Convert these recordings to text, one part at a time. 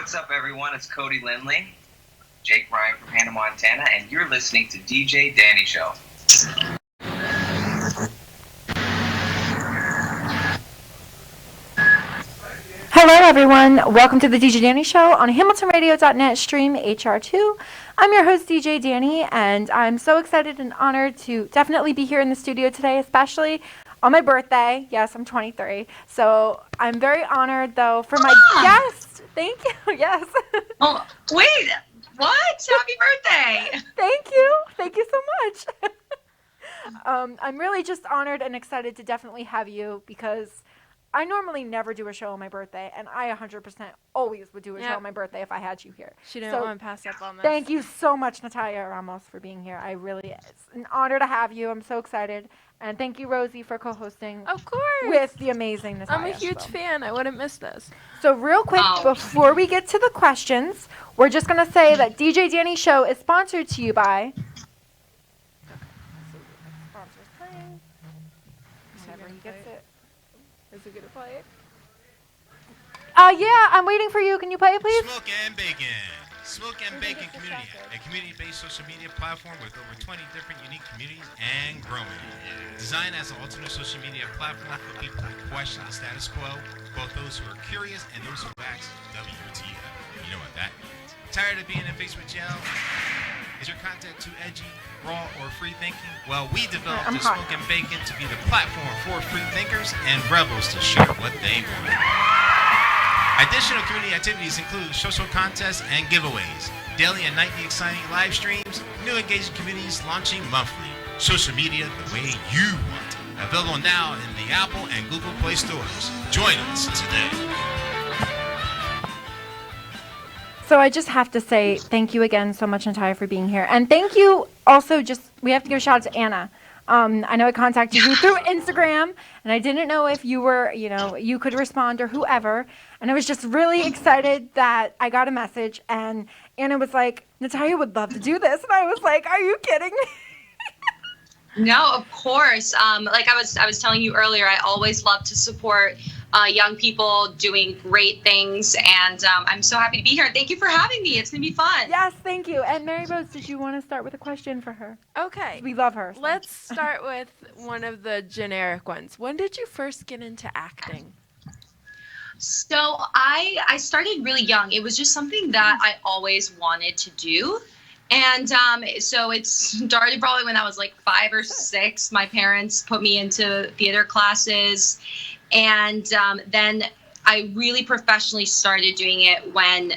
what's up, everyone? It's Cody Lindley, Jake Ryan from Hannah, Montana, and you're listening to DJ DANI Show. Hello, everyone. Welcome to the DJ DANI Show on HamiltonRadio.net stream HR2. I'm your host, DJ DANI, and I'm so excited and honored to definitely be here in the studio today, especially on my birthday. Yes, I'm 23. So I'm very honored, though, for my guest. Thank you. Yes. Oh, wait. What? Happy birthday. Thank you. Thank you so much. I'm really just honored and excited to definitely have you because I normally never do a show on my birthday, and I 100% always would do a show on my birthday if I had you here. She didn't want to pass up on this. Thank you so much, Natalia Ramos, for being here. It's an honor to have you. I'm so excited. And thank you, Rosie, for co-hosting. Of course. With the amazing Natalia. I'm a huge fan. I wouldn't miss this. So real quick, before we get to the questions, we're just going to say that DJ DANI Show is sponsored to you by... Sponsor's playing. Whenever he gets it. Is it going to play it? Yeah, I'm waiting for you. Can you play it, please? Smoke and Bacon. Smoke and Bacon Community, a community-based social media platform with over 20 different unique communities and growing. Designed as an alternate social media platform for people who question the status quo, both those who are curious and those who ask WTF. You know what that means. Tired of being in Facebook jail? Is your content too edgy, raw, or free-thinking? Well, we developed the Smoke and Bacon to be the platform for free thinkers and rebels to share what they want. Additional community activities include social contests and giveaways, daily and nightly exciting live streams, new engaging communities launching monthly. Social media the way you want it. Available now in the Apple and Google Play stores. Join us today. So I just have to say thank you again so much, Natalia, for being here. And thank you also, we have to give a shout out to Anna. I know I contacted you through Instagram, and I didn't know if you were, you could respond or whoever. And I was just really excited that I got a message, and Anna was like, Natalia would love to do this. And I was like, are you kidding me? No, of course. Like I was telling you earlier, I always love to support young people doing great things, and I'm so happy to be here. Thank you for having me. It's going to be fun. Yes, thank you. And Mary Rose, did you want to start with a question for her? Okay. We love her. So. Let's start with one of the generic ones. When did you first get into acting? So I started really young. It was just something that I always wanted to do. And so it started probably when I was like 5 or 6. My parents put me into theater classes. And then I really professionally started doing it when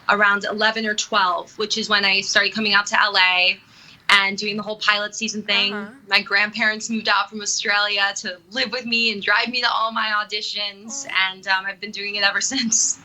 around 11 or 12, which is when I started coming out to LA and doing the whole pilot season thing. My grandparents moved out from Australia to live with me and drive me to all my auditions. And I've been doing it ever since.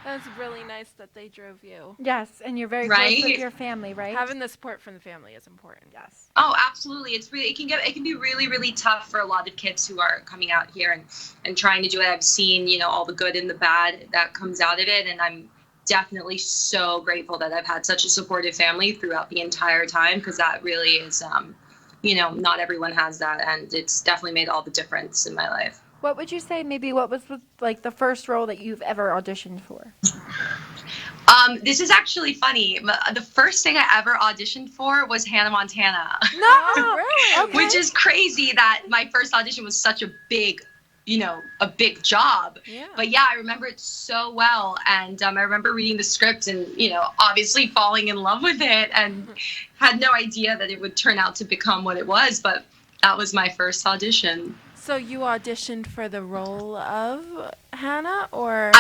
That's really nice that they drove you. Yes, and you're very close with your family, right? Having the support from the family is important. Yes. Oh, absolutely. It can be really, really tough for a lot of kids who are coming out here and trying to do it. I've seen, all the good and the bad that comes out of it, and I'm definitely so grateful that I've had such a supportive family throughout the entire time, because that really is, not everyone has that, and it's definitely made all the difference in my life. What would you say what was like the first role that you've ever auditioned for? This is actually funny. The first thing I ever auditioned for was Hannah, Montana. No, really? Okay. Which is crazy that my first audition was such a big job. Yeah. But yeah, I remember it so well. And I remember reading the script and, obviously falling in love with it, and had no idea that it would turn out to become what it was. But that was my first audition. So you auditioned for the role of Hannah, or?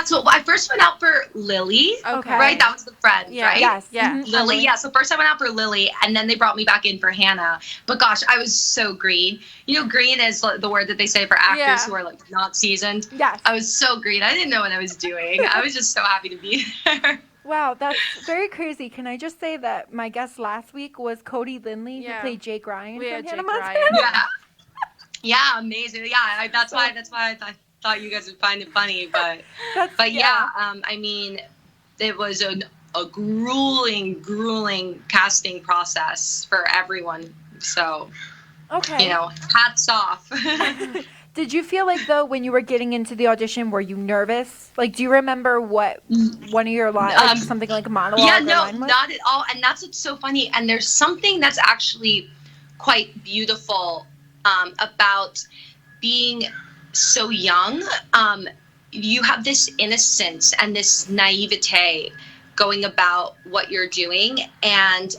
So I first went out for Lily. Okay. Right? That was the friend, right? Yes. Yeah. Mm-hmm. Lily, yeah. So first I went out for Lily, and then they brought me back in for Hannah. But gosh, I was so green. Green is the word that they say for actors who are like not seasoned. Yes. I was so green. I didn't know what I was doing. I was just so happy to be there. Wow, that's very crazy. Can I just say that my guest last week was Cody Lindley, who played Jake Ryan from Hannah, Montana? Yeah. Yeah, amazing. Yeah, that's why I thought you guys would find it funny. But I mean, it was a grueling casting process for everyone. So, hats off. Did you feel like, though, when you were getting into the audition, were you nervous? Like, do you remember what one of your lines, like something like a monologue Yeah, or no, line was? not at all. And that's what's so funny. And there's something that's actually quite beautiful about being so young. You have this innocence and this naivete going about what you're doing. And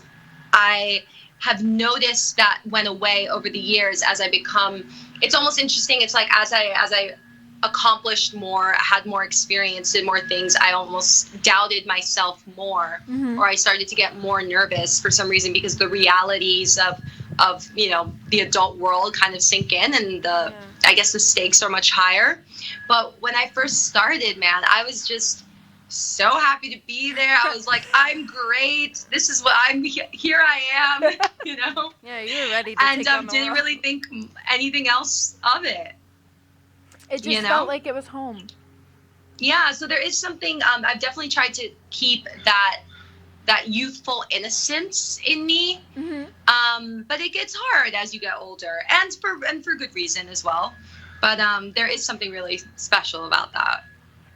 I have noticed that went away over the years as I become, it's almost interesting. It's like as I accomplished more, had more experience, did more things, I almost doubted myself more, or I started to get more nervous for some reason, because the realities of the adult world kind of sink in, and I guess the stakes are much higher. But when I first started, man, I was just so happy to be there. I was like, I'm great. This is what here I am, Yeah, you were ready to and take on the didn't world. really think anything else of it. It just felt like it was home. Yeah, so there is something, I've definitely tried to keep that youthful innocence in me. But it gets hard as you get older, and for good reason as well. But there is something really special about that.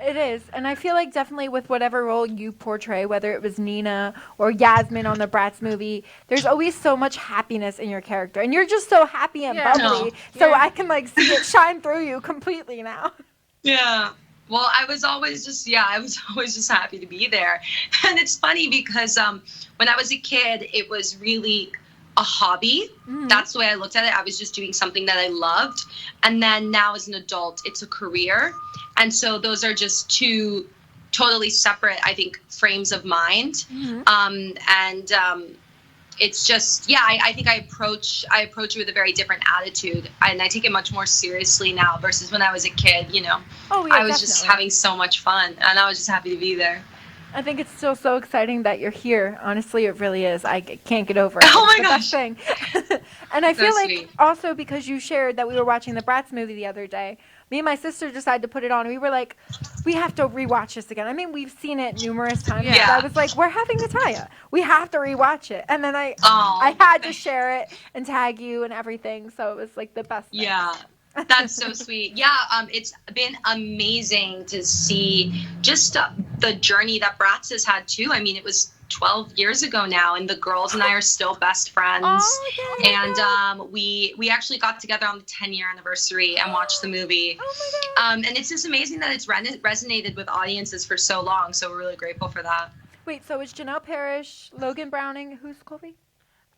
It is. And I feel like definitely with whatever role you portray, whether it was Nina or Yasmin on the Bratz movie, there's always so much happipiness in your character. And you're just so happy and bubbly. So I can like see it shine through you completely now. Yeah. Well, I was always just happy to be there. And it's funny because when I was a kid, it was really a hobby. That's the way I looked at it. I was just doing something that I loved. And then now as an adult, it's a career. And so those are just two totally separate, I think, frames of mind. It's just, I think I approach it with a very different attitude, and I take it much more seriously now versus when I was a kid, Oh, yeah, I was just having so much fun, and I was just happy to be there. I think it's still so exciting that you're here. Honestly, it really is. I can't get over it. Oh my It's the best thing. And I So feel like sweet. also because you shared that we were watching the Bratz movie the other day, me and my sister decided to put it on. We were like, we have to rewatch this again. I mean, we've seen it numerous times. Yeah. But I was like, we're having Natalia. We have to rewatch it. And then I Oh, had to share it and tag you and everything. So it was like the best thing. yeah. That's so sweet. Yeah, it's been amazing to see just the journey that Bratz has had too. I mean, it was 12 years ago now, and the girls and I are still best friends. Oh, yeah. And we actually got together on the 10-year anniversary and watched the movie. Oh my God. And it's just amazing that it's resonated with audiences for so long. So we're really grateful for that. Wait, so it's Janelle Parrish, Logan Browning, who's Colby?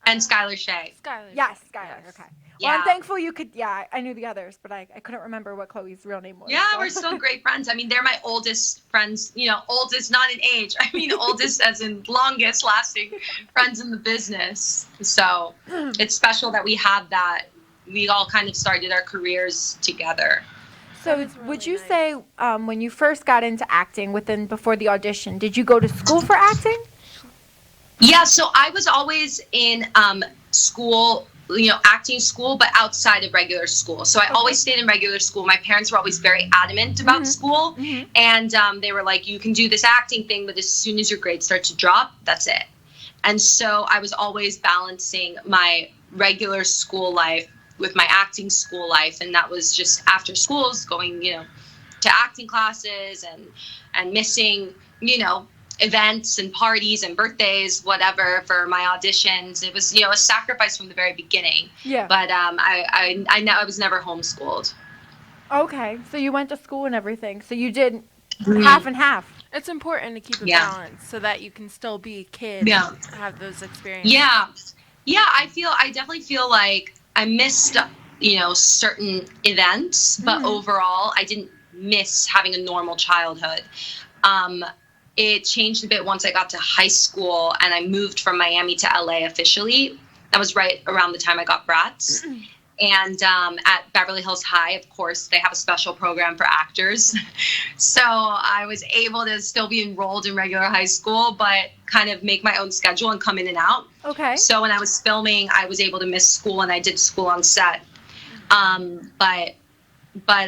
And Skylar Shea. Skylar. Yes, Skylar. Yes. Okay. Yeah. Well, I'm thankful you could. Yeah, I knew the others, but I couldn't remember what Chloe's real name was. Yeah, so. we're still great friends. I mean, they're my oldest friends, oldest not in age. I mean, oldest as in longest lasting friends in the business. So it's special that we have that. We all kind of started our careers together. So That is would really you nice. say when you first got into acting, before the audition, did you go to school for acting? Yeah, so I was always in school, acting school, but outside of regular school. So I always stayed in regular school. My parents were always very adamant about school. And they were like, you can do this acting thing, but as soon as your grades start to drop, that's it. And so I was always balancing my regular school life with my acting school life. And that was just after schools going, to acting classes and missing, events and parties and birthdays, whatever, for my auditions. It was, a sacrifice from the very beginning. Yeah. But I was never homeschooled. Okay, so you went to school and everything. So you did half and half. It's important to keep a Yeah. balance so that you can still be a kid Yeah. and have those experiences. Yeah. I definitely feel like I missed, certain events, but overall I didn't miss having a normal childhood. It changed a bit once I got to high school and I moved from Miami to LA officially. That was right around the time I got Bratz. And at Beverly Hills High, of course, they have a special program for actors. So I was able to still be enrolled in regular high school, but kind of make my own schedule and come in and out. Okay. So when I was filming, I was able to miss school and I did school on set. But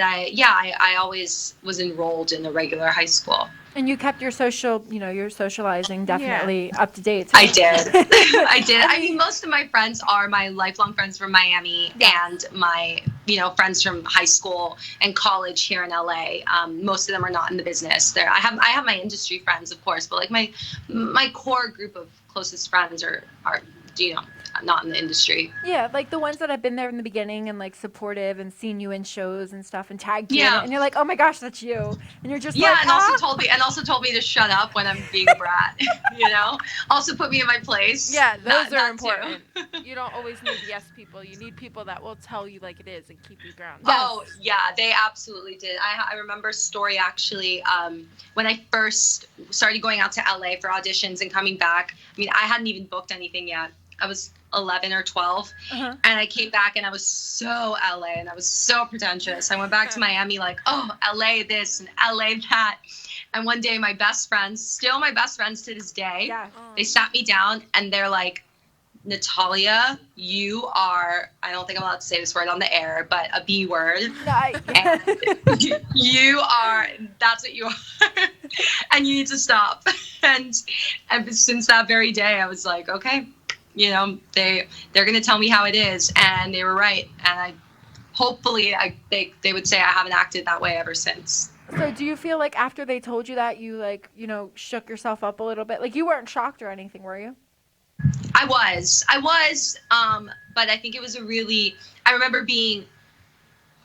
I always was enrolled in a regular high school. And you kept your your socializing definitely up to date. I did. I did. I mean, most of my friends are my lifelong friends from Miami and my friends from high school and college here in LA. Most of them are not in the business. I have my industry friends, of course, but like my core group of closest friends are not in the industry. Yeah, like the ones that have been there in the beginning and like supportive and seen you in shows and stuff and tagged you in Yeah. it, and you're like, oh my gosh, that's you, and you're just Yeah, like, and also told me to shut up when I'm being a brat. Also put me in my place. Yeah, those are That important. too. You don't always need yes people. You need people that will tell you like it is and keep you grounded. Yes. Oh yeah, they absolutely did. I remember a story actually when I first started going out to LA for auditions and coming back. I mean, I hadn't even booked anything yet. I was 11 or 12, and I came back and I was so LA and I was so pretentious. I went back to Miami like, oh, LA this and LA that. And one day my best friends, still my best friends to this day, they sat me down and they're like, Natalia, you are, I don't think I'm allowed to say this word on the air, but a B word. And you are, that's what you are. And you need to stop. And since that very day, I was like, okay, they're going to tell me how it is. And they were right. And hopefully they would say I haven't acted that way ever since. So do you feel like after they told you that you shook yourself up a little bit? Like you weren't shocked or anything, were you? I was, but I think it was I remember being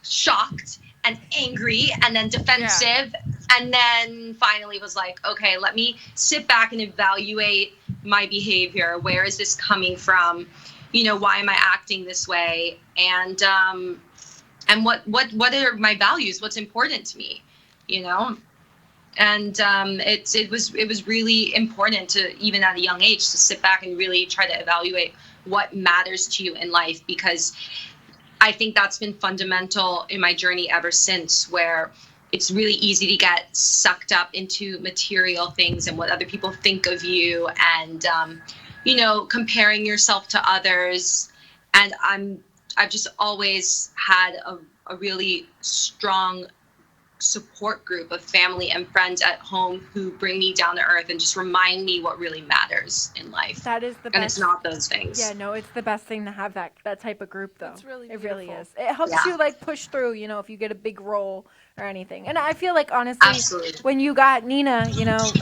shocked and angry and then defensive. And then finally was like, okay, let me sit back and evaluate my behavior. Where is this coming from? Why am I acting this way? And what are my values? What's important to me? And it was really important to, even at a young age, to sit back and really try to evaluate what matters to you in life, because I think that's been fundamental in my journey ever since, where it's really easy to get sucked up into material things and what other people think of you, and comparing yourself to others. And I've just always had a really strong support group of family and friends at home who bring me down to earth and just remind me what really matters in life. That is the best. And it's not those things. Yeah, no, it's the best thing to have that type of group, though. It's really It really beautiful. is. It helps you like push through, if you get a big role or anything. And I feel like, honestly, Absolutely. when you got Nina,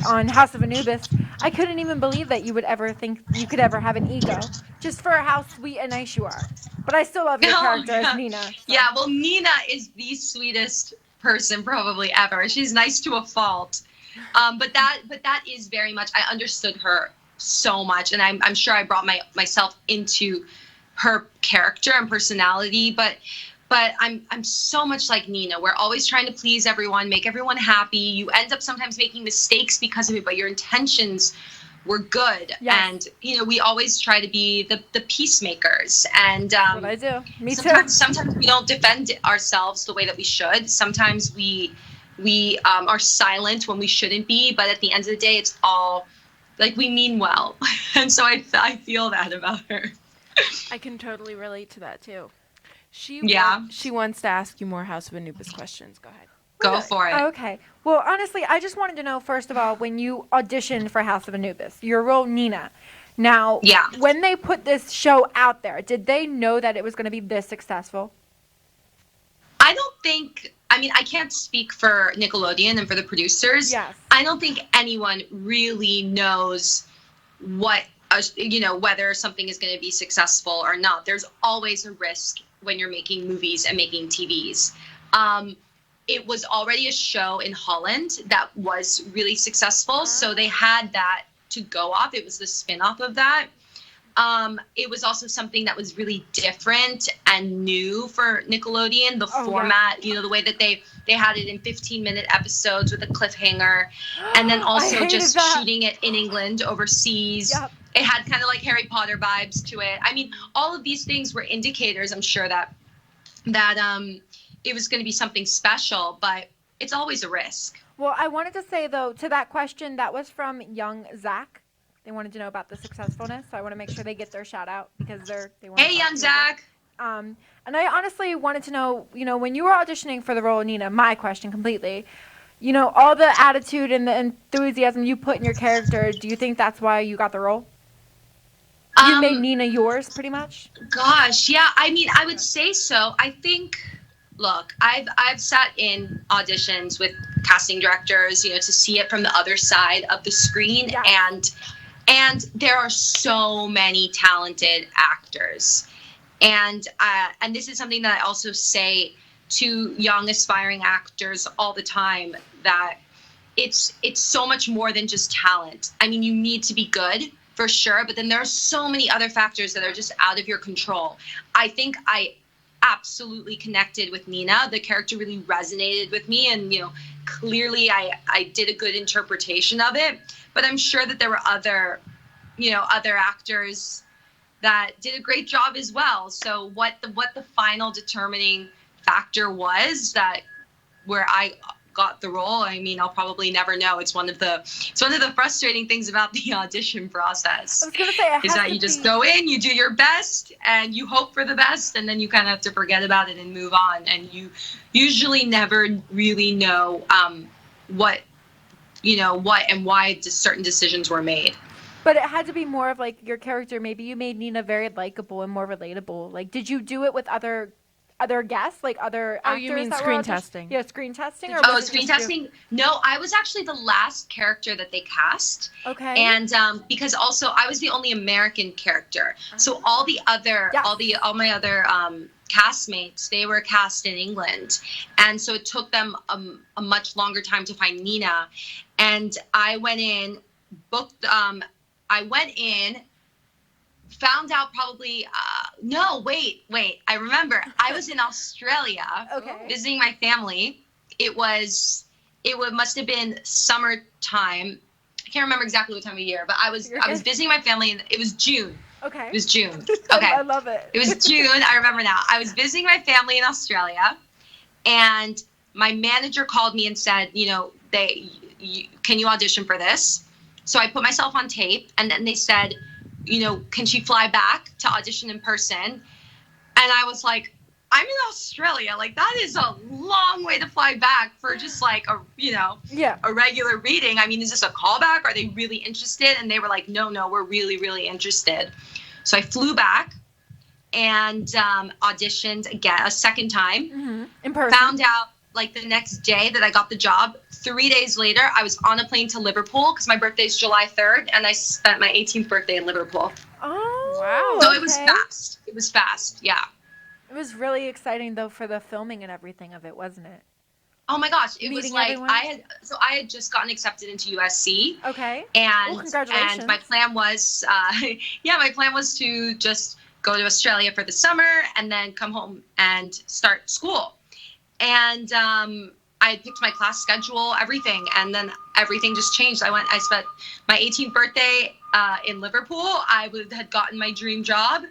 on House of Anubis, I couldn't even believe that you would ever think you could ever have an ego, just for how sweet and nice you are. But I still love your character as Nina. So. Yeah, well, Nina is the sweetest person probably ever. She's nice to a fault. But that is very much, I understood her so much, and I'm sure I brought myself into her character and personality, but I'm so much like Nina. We're always trying to please everyone, make everyone happy. You end up sometimes making mistakes because of it, but your intentions were good. Yes. And we always try to be the peacemakers. And That's what I do. Me too. Sometimes we don't defend ourselves the way that we should. Sometimes we are silent when we shouldn't be. But at the end of the day, it's all like we mean well. And so I feel that about her. I can totally relate to that too. She wants to ask you more House of Anubis questions. Go ahead. Go for it. Okay. Well, honestly, I just wanted to know, first of all, when you auditioned for House of Anubis, your role, Nina. Now, when they put this show out there, did they know that it was going to be this successful? I don't think, I can't speak for Nickelodeon and for the producers. Yes. I don't think anyone really knows whether something is going to be successful or not. There's always a risk when you're making movies and making TVs. It was already a show in Holland that was really successful. So they had that to go off. It was the spin-off of that. It was also something that was really different and new for Nickelodeon. The format, the way that they had it in 15-minute episodes with a cliffhanger. And then also just shooting it in England overseas. Yep. It had kind of like Harry Potter vibes to it. All of these things were indicators, I'm sure, that it was going to be something special, but it's always a risk. Well, I wanted to say, though, to that question, that was from Young Zach. They wanted to know about the successfulness, so I want to make sure they get their shout out because they want. Hey, Young Zach. And I honestly wanted to know, when you were auditioning for the role of Nina, my question completely, all the attitude and the enthusiasm you put in your character, do you think that's why you got the role? You made Nina yours, pretty much? Gosh, yeah. I mean, I would say so. I think, look, I've sat in auditions with casting directors, to see it from the other side of the screen, and there are so many talented actors, and this is something that I also say to young aspiring actors all the time, that it's so much more than just talent. I mean, you need to be good for sure, but then there are so many other factors that are just out of your control. I think I absolutely connected with Nina. The character really resonated with me, and clearly I did a good interpretation of it. But I'm sure that there were other actors that did a great job as well. So what the final determining factor was that where I got the role, I mean, I'll probably never know. It's one of the frustrating things about the audition process. I was gonna say, is that you just go in, you do your best, and you hope for the best, and then you kind of have to forget about it and move on. And you usually never really know what and why certain decisions were made. But it had to be more of like your character. Maybe you made Nina very likable and more relatable. Like, did you do it with other guests, like other actors? You mean that screen were testing? Yeah, screen testing. Screen testing. No, I was actually the last character that they cast. Okay. And because also I was the only American character, so all the other, all my other castmates, they were cast in England, and so it took them a much longer time to find Nina. And I went in, booked. I went in. Found out probably, no, wait, I remember. I was in Australia visiting my family. It must have been summertime. I can't remember exactly what time of year, but I was visiting my family, and it was June. Okay. It was June. Okay. I love it. It was June. I remember now. I was visiting my family in Australia, and my manager called me and said, can you audition for this? So I put myself on tape, and then they said, can she fly back to audition in person? And I was like, I'm in Australia. Like, that is a long way to fly back for just like a regular reading. I mean, is this a callback? Are they really interested? And they were like, no, we're really, really interested. So I flew back and auditioned again a second time. In person. Found out like the next day that I got the job. 3 days later, I was on a plane to Liverpool because my birthday is July 3rd, and I spent my 18th birthday in Liverpool. Oh, wow. So it was fast. It was fast, yeah. It was really exciting, though, for the filming and everything of it, wasn't it? Oh my gosh, it was like everyone? I had just gotten accepted into USC. Okay. And congratulations. And my plan was to just go to Australia for the summer and then come home and start school. And I had picked my class schedule, everything, and then everything just changed. I spent my 18th birthday in Liverpool. I had gotten my dream job,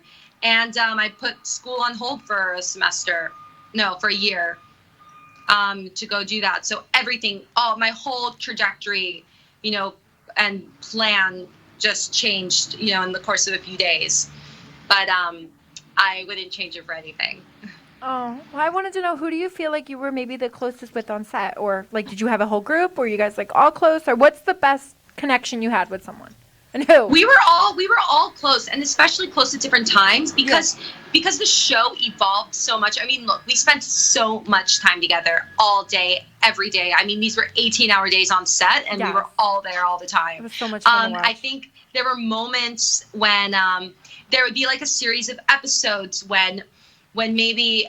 and I put school on hold for a year to go do that. So everything, my whole trajectory, and plan just changed, in the course of a few days. But I wouldn't change it for anything. Oh, well, I wanted to know, who do you feel like you were maybe the closest with on set? Or, like, did you have a whole group? Were you guys, like, all close? Or what's the best connection you had with someone? And who? We were all close, and especially close at different times because the show evolved so much. I mean, look, we spent so much time together all day, every day. I mean, these were 18-hour days on set, and we were all there all the time. It was so much fun to watch. I think there were moments when there would be, like, a series of episodes when maybe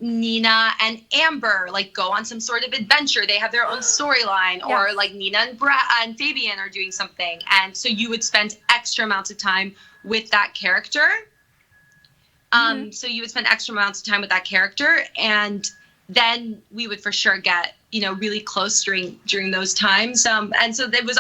Nina and Amber like go on some sort of adventure. They have their own storyline, or like Nina and Fabian are doing something, and so you would spend extra amounts of time with that character. So you would spend extra amounts of time with that character, and then we would for sure get really close during those times. And so it was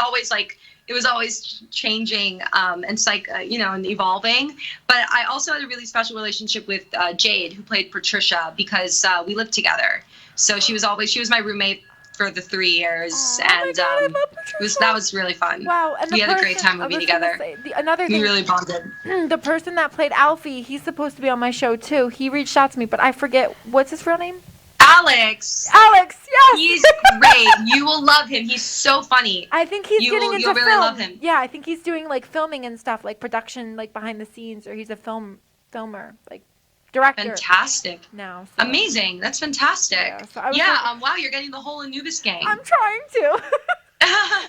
always changing, and it's like, and evolving. But I also had a really special relationship with Jade, who played Patricia, because we lived together. So she was my roommate for the 3 years. Oh, God, I love Patricia. That was really fun. Wow. And we had a great time living together. Another thing, we really bonded. The person that played Alfie, he's supposed to be on my show too. He reached out to me, but I forget, what's his real name? Alex. Alex, Yes. He's great. You will love him. He's so funny. I think he's getting into you'll film. really love him. Yeah, I think he's doing like filming and stuff, like production, like behind the scenes, or he's a filmer, like director. Fantastic. Now. So. Amazing. That's fantastic. Yeah. So I was wow, you're getting the whole Anubis gang. I'm trying to.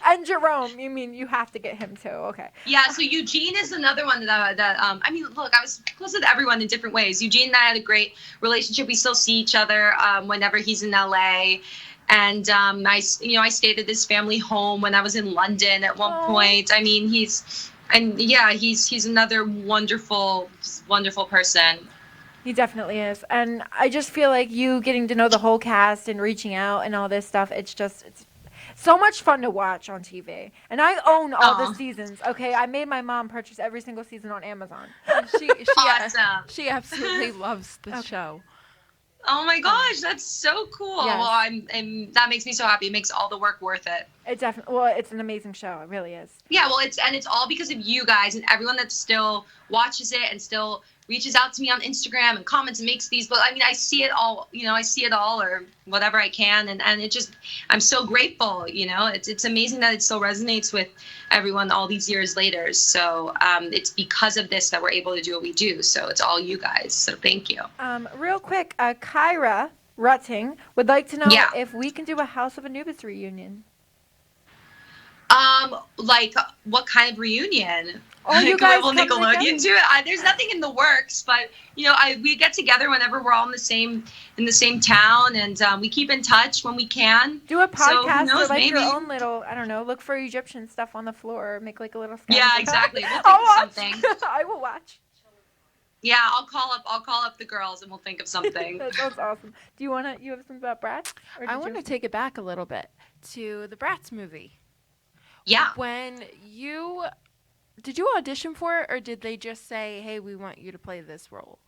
And Jerome, you mean you have to get him too? Okay. Yeah, so Eugene is another one I mean, look, I was close with everyone in different ways. Eugene and I had a great relationship. We still see each other whenever he's in LA. And I stayed at his family home when I was in London at one point. I mean, he's another wonderful person. He definitely is. And I just feel like you getting to know the whole cast and reaching out and all this stuff, it's so much fun to watch on TV. And I own all the seasons, okay? I made my mom purchase every single season on Amazon. Awesome. She absolutely loves the show. Oh my gosh, that's so cool. Yes. Well, that makes me so happy. It makes all the work worth it. It's an amazing show. It really is. Yeah, well, it's all because of you guys and everyone that still watches it and still reaches out to me on Instagram and comments and makes these. But I mean, I see it all, or whatever I can. And it just, I'm so grateful, it's amazing that it still resonates with everyone all these years later. So it's because of this that we're able to do what we do. So it's all you guys. So thank you. Real quick, Kyra Rutting would like to know if we can do a House of Anubis reunion. Like what kind of reunion? Oh, you guys will Nickelodeon do it? There's nothing in the works, but we get together whenever we're all in the same town, and we keep in touch when we can. Do a podcast so or like maybe. your own little, I don't know, look for Egyptian stuff on the floor, or make like a little. Yeah, exactly. We'll think of something. I will watch. Yeah, I'll call up the girls and we'll think of something. That sounds awesome. Do you have something about Bratz? I want to take it back a little bit to the Bratz movie. Yeah. Did you audition for it, or did they just say, hey, we want you to play this role?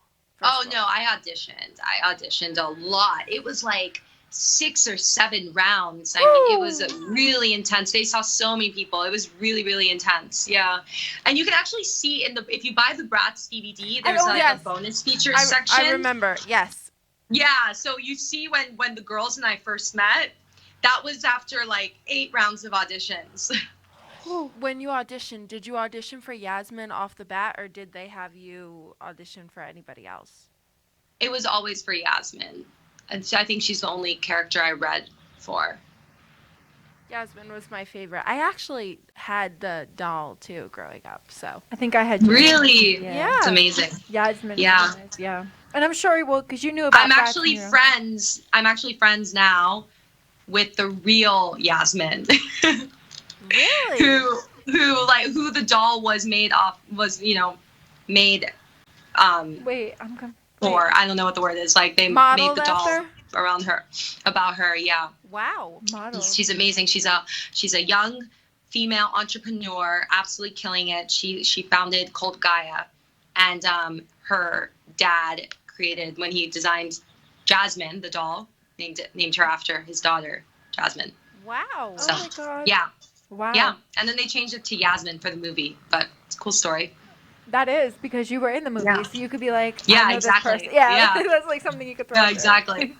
No, I auditioned a lot. It was like 6 or 7 rounds. I mean, it was really intense. They saw so many people. It was really, really intense. Yeah. And you can actually see if you buy the Bratz DVD, there's a bonus features section. I remember. Yes. Yeah. So you see when the girls and I first met, that was after like 8 rounds of auditions. When you auditioned, did you audition for Yasmin off the bat, or did they have you audition for anybody else? It was always for Yasmin. And so I think she's the only character I read for. Yasmin was my favorite. I actually had the doll, too, growing up, so. I think I had. Really? Yeah. It's amazing. Yasmin. Yeah. Nice. Yeah. And I'm sure you will, because you knew about I'm actually friends now with the real Yasmin. Really? who the doll was made. Wait, I'm confused. Or I don't know what the word is. Like they modeled made the doll after? about her. Yeah. Wow. Model. She's amazing. She's a young female entrepreneur, absolutely killing it. She founded Cult Gaia, and her dad created, when he designed Jasmine, the doll, named her after his daughter, Jasmine. Wow. So, oh my God. Yeah. Wow. Yeah. And then they changed it to Yasmin for the movie, but it's a cool story. That is, because you were in the movie, so you could be like, yeah, I know exactly. This person. Yeah, Yeah. that's like something you could throw. Yeah, exactly.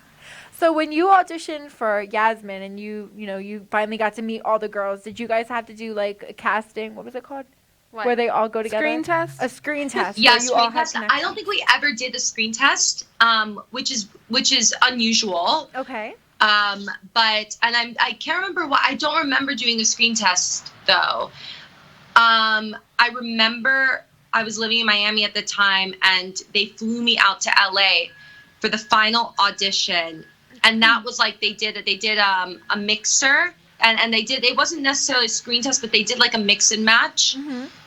So when you auditioned for Yasmin and you finally got to meet all the girls, did you guys have to do like a casting? What was it called? What? Where they all go together? Screen test? A screen test. Yeah, where you all screen test. I don't think we ever did a screen test, which is unusual. Okay. But I can't remember why. I don't remember doing a screen test though. I remember I was living in Miami at the time, and they flew me out to LA for the final audition, and that was like they did a mixer, and it wasn't necessarily a screen test, but they did like a mix and match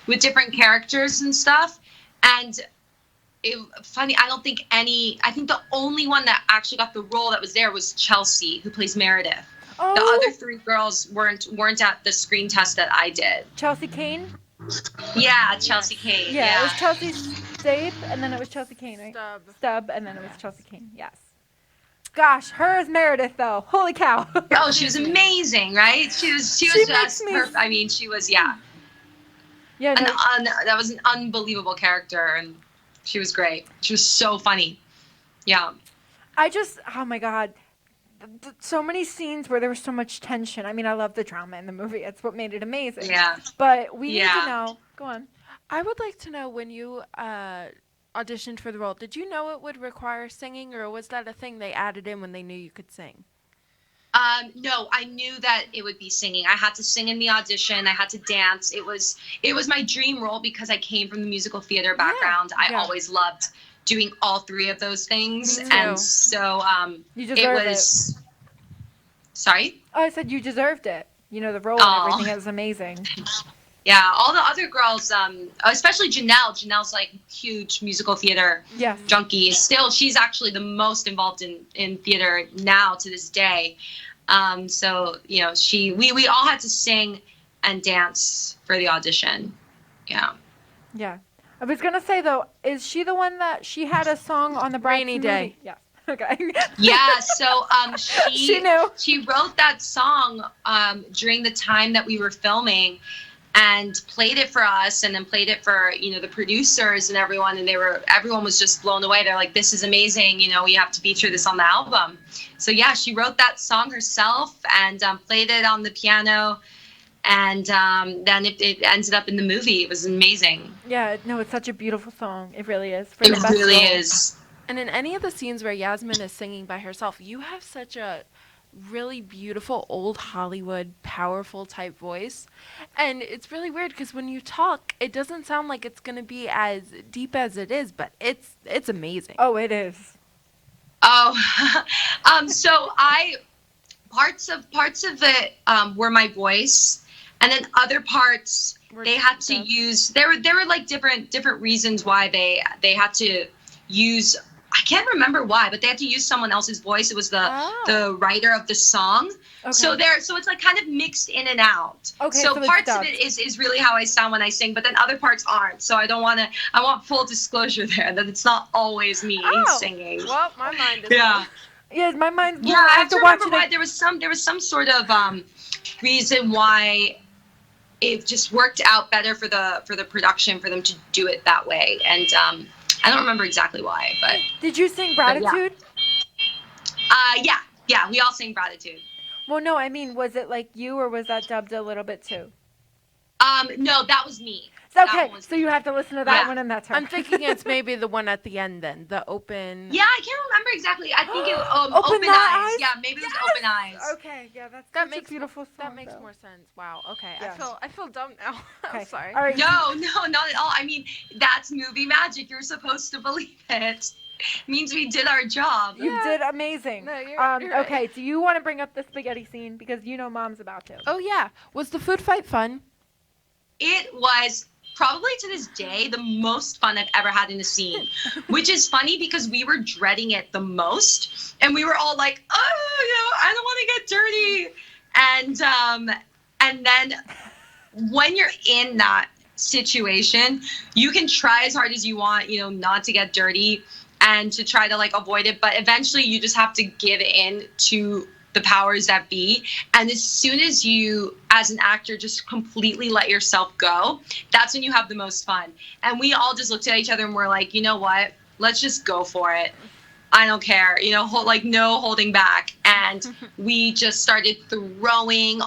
with different characters and stuff. And funny, I think the only one that actually got the role that was there was Chelsea, who plays Meredith. Oh. The other 3 girls weren't at the screen test that I did. Chelsea Kane? Yeah, Chelsea Kane. Yeah, it was Chelsea Stape, and then it was Chelsea Kane, right? Stub, and then it was Chelsea Kane, yes. Gosh, her as Meredith, though. Holy cow. Oh, she was amazing, right? She was just perfect. I mean, she was, yeah. Yeah, no. That was an unbelievable character, and she was great. She was so funny. Yeah. Oh my God. so many scenes where there was so much tension. I mean, I love the drama in the movie. It's what made it amazing. Yeah. But we need Yeah. to know. Go on. I would like to know, when you auditioned for the role, did you know it would require singing, or was that a thing they added in when they knew you could sing? No, I knew that it would be singing. I had to sing in the audition. I had to dance. It was my dream role because I came from the musical theater background. I always loved doing all three of those things. Me too. And so You it deserve was. Sorry? Oh, I said you deserved it. You know, the role and everything. It was amazing. Yeah, all the other girls, especially Janelle. Janelle's like huge musical theater Yes. junkie. Still, she's actually the most involved in theater now to this day. So, you know, we all had to sing and dance for the audition. Yeah. Yeah. I was going to say, though, is she the one that she had a song on the Rainy Bratz Day. movie? Yes. Okay. Yeah, so She knew. she wrote that song during the time that we were filming, and played it for us, and then played it for, you know, the producers and everyone, and everyone was just blown away. They're like, this is amazing, you know, we have to feature this on the album. So yeah, she wrote that song herself and played it on the piano, and then it ended up in the movie. It was amazing. Yeah, no, it's such a beautiful song. It really is. For It the best really role. is. And in any of the scenes where Yasmin is singing by herself, you have such a really beautiful old Hollywood powerful type voice, and it's really weird because when you talk, it doesn't sound like it's going to be as deep as it is, but it's amazing. Oh, it is. Oh, so parts of it were my voice, and then other parts they had to use. There were like different reasons why they had to use. I can't remember why, but they had to use someone else's voice. It was the writer of the song. Okay. So it's like kind of mixed in and out. Okay, So so it's parts of dubbed. it is really how I sound when I sing, but then other parts aren't. So I want full disclosure there that it's not always me singing. Well, my mind is Yeah. Yeah, my mind's blown. Yeah, I have to watch remember it. why there was some sort of reason why it just worked out better for the production for them to do it that way, and I don't remember exactly why, but Did you sing yeah. Gratitude? Yeah, we all sing Gratitude. Well, no, I mean, was it like you, or was that dubbed a little bit too? No, that was me. So, That okay, one was so you have to listen to that Yeah. one, and that's her. I'm thinking it's maybe the one at the end then, the open. Yeah, I can't remember exactly. I think it Open Open That Eyes. Eyes? Yeah, maybe it was Open Eyes. Okay, yeah, that's That such makes a beautiful song. That makes though. more sense. Wow. Okay. Yeah. I feel dumb now. Okay. I'm sorry. All right. No, not at all. I mean, that's movie magic. You're supposed to believe it. Means we did our job. You did amazing. No, you're right. Okay, do you want to bring up the spaghetti scene? Because you know Mom's about to. Oh yeah. Was the food fight fun? It was probably to this day the most fun I've ever had in a scene, which is funny because we were dreading it the most, and we were all like, oh, you know, I don't want to get dirty. And then when you're in that situation, you can try as hard as you want, you know, not to get dirty and to try to like avoid it, but eventually you just have to give in to the powers that be. And as soon as you, as an actor, just completely let yourself go, that's when you have the most fun. And we all just looked at each other and we're like, you know what? Let's just go for it. I don't care, you know, no holding back. And we just started throwing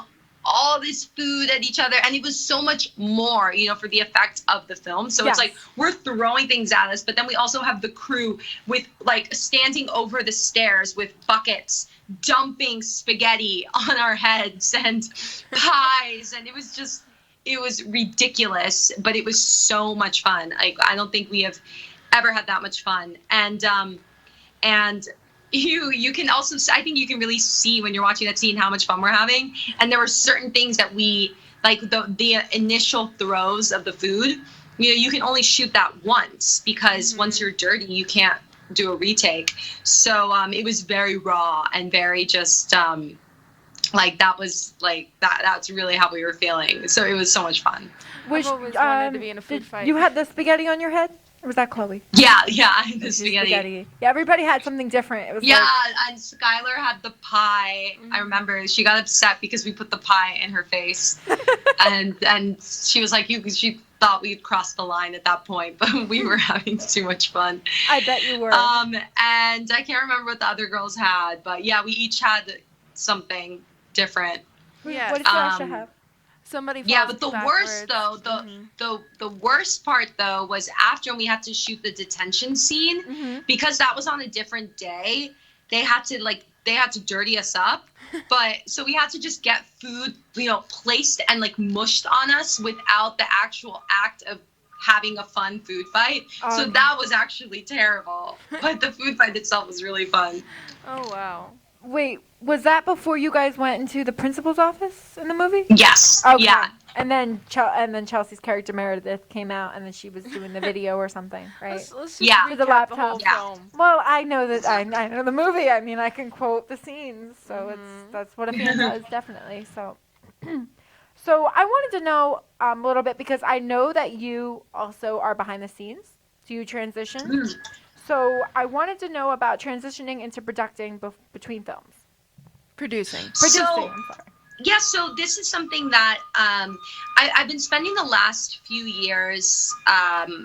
all this food at each other, and it was so much more, you know, for the effect of the film. So Yes. it's like we're throwing things at us, but then we also have the crew with like standing over the stairs with buckets, dumping spaghetti on our heads and pies, and it was ridiculous, but it was so much fun. I don't think we have ever had that much fun. And you can also, I think you can really see when you're watching that scene how much fun we're having. And there were certain things that we, like the initial throws of the food, you know, you can only shoot that once because once you're dirty, you can't do a retake. So it was very raw and very just like that was like that's really how we were feeling. So it was so much fun. I've always wanted to be in a food fight. You had the spaghetti on your head? Or was that Chloe? Yeah, the She's spaghetti. Yeah, everybody had something different. It was Yeah, and Skylar had the pie. Mm-hmm. I remember she got upset because we put the pie in her face, and she was like, she thought we'd crossed the line at that point, but we were having too much fun. I bet you were. And I can't remember what the other girls had, but yeah, we each had something different. Yeah. What did Sasha have? Somebody falls Yeah, but the backwards. worst though, the worst part though was after we had to shoot the detention scene, because that was on a different day. They had to dirty us up, but so we had to just get food, placed and like mushed on us without the actual act of having a fun food fight. So that was actually terrible, but the food fight itself was really fun. Oh wow. Wait, was that before you guys went into the principal's office in the movie? Yes. Okay. Yeah. And then Chelsea's character Meredith came out, and then she was doing the video or something, right? Let's just Yeah. recap The laptop. the whole Yeah. film. Well, I know that I know the movie. I mean, I can quote the scenes, so that's what a fan does, definitely. So, so I wanted to know a little bit because I know that you also are behind the scenes. So you transition. So I wanted to know about transitioning into producing between films. Producing. I'm sorry. Yeah, so this is something that I've been spending the last few years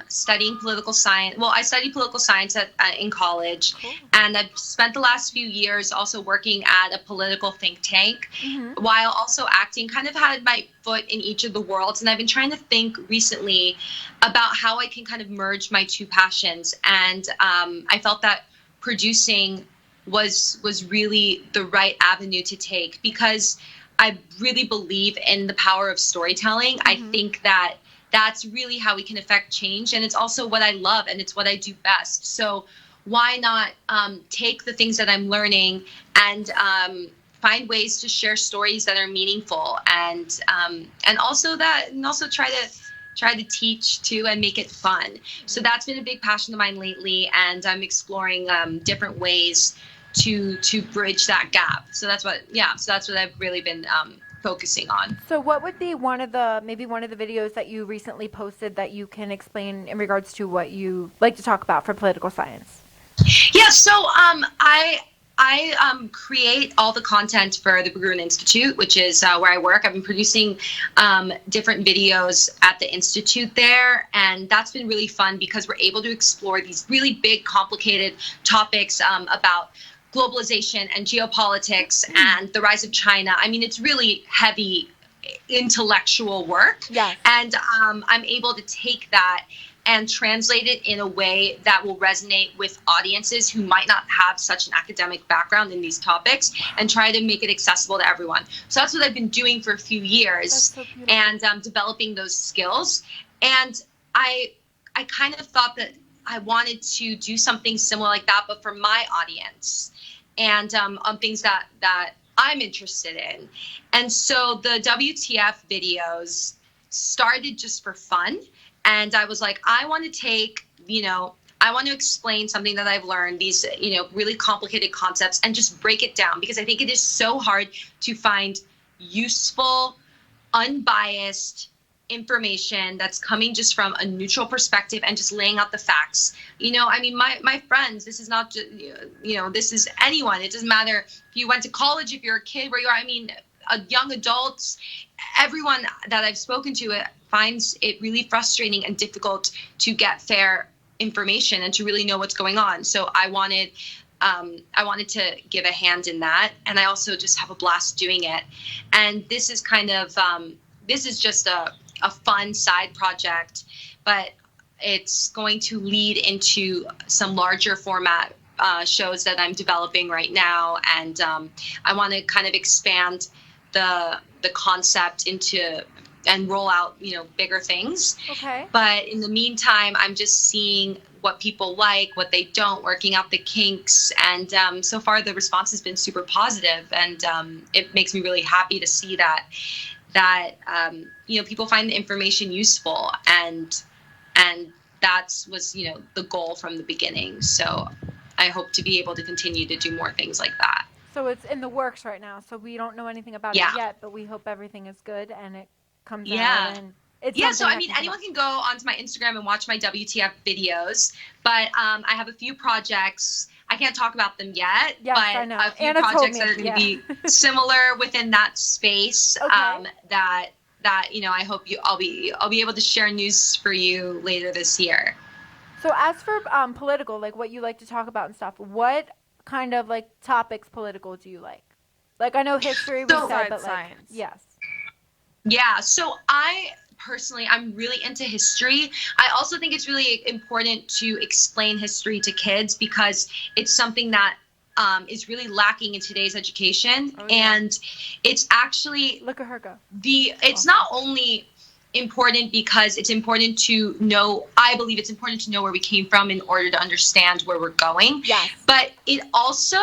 studying political science. Well, I studied political science in college, and I've spent the last few years also working at a political think tank, while also acting. Kind of had my foot in each of the worlds, and I've been trying to think recently about how I can kind of merge my two passions. And I felt that producing was really the right avenue to take because I really believe in the power of storytelling. I think that that's really how we can affect change. And it's also what I love and it's what I do best. So why not take the things that I'm learning and find ways to share stories that are meaningful and also try to teach too and make it fun. So that's been a big passion of mine lately. And I'm exploring different ways to bridge that gap. So that's what I've really been focusing on. So what would be one of the videos that you recently posted that you can explain in regards to what you like to talk about for political science? Yeah, so I create all the content for the Berggruen Institute, which is where I work. I've been producing different videos at the Institute there, and that's been really fun because we're able to explore these really big, complicated topics about globalization and geopolitics and the rise of China. I mean, it's really heavy intellectual work. Yes. And I'm able to take that and translate it in a way that will resonate with audiences who might not have such an academic background in these topics and try to make it accessible to everyone. So that's what I've been doing for a few years and developing those skills. And I kind of thought that I wanted to do something similar like that, but for my audience and on things that I'm interested in. And so the WTF videos started just for fun. And I was like, I want to explain something that I've learned, these, really complicated concepts and just break it down because I think it is so hard to find useful, unbiased information that's coming just from a neutral perspective and just laying out the facts. I mean, my friends, this is not just, this is anyone. It doesn't matter if you went to college, if you're a kid, where you are. I mean, young adults, everyone that I've spoken to finds it really frustrating and difficult to get fair information and to really know what's going on. So I wanted to give a hand in that. And I also just have a blast doing it. And this is kind of, this is just a fun side project, but it's going to lead into some larger format shows that I'm developing right now. And I want to kind of expand the concept into and roll out, bigger things. Okay. But in the meantime, I'm just seeing what people like, what they don't, working out the kinks. And so far the response has been super positive, and it makes me really happy to see that people find the information useful, and that was the goal from the beginning. So I hope to be able to continue to do more things like that. So it's in the works right now. So we don't know anything about it yet, but we hope everything is good and it comes out and It's Yeah, so something I that mean, can come anyone up. can go onto my Instagram and watch my WTF videos, but I have a few projects. I can't talk about them yet, Yes, but I know. a few Anna told projects me, that are going to yeah. be similar within that space. Okay. That I hope I'll be able to share news for you later this year. So as for political, like what you like to talk about and stuff, what kind of like topics political do you like? Like I know history we So- said, but like Science. yes. Yeah, so I'm really into history. I also think it's really important to explain history to kids because it's something that is really lacking in today's education. Oh, yeah. And it's actually Look at her go. it's not only important because it's important to know, I believe it's important to know where we came from in order to understand where we're going. Yes. But it also,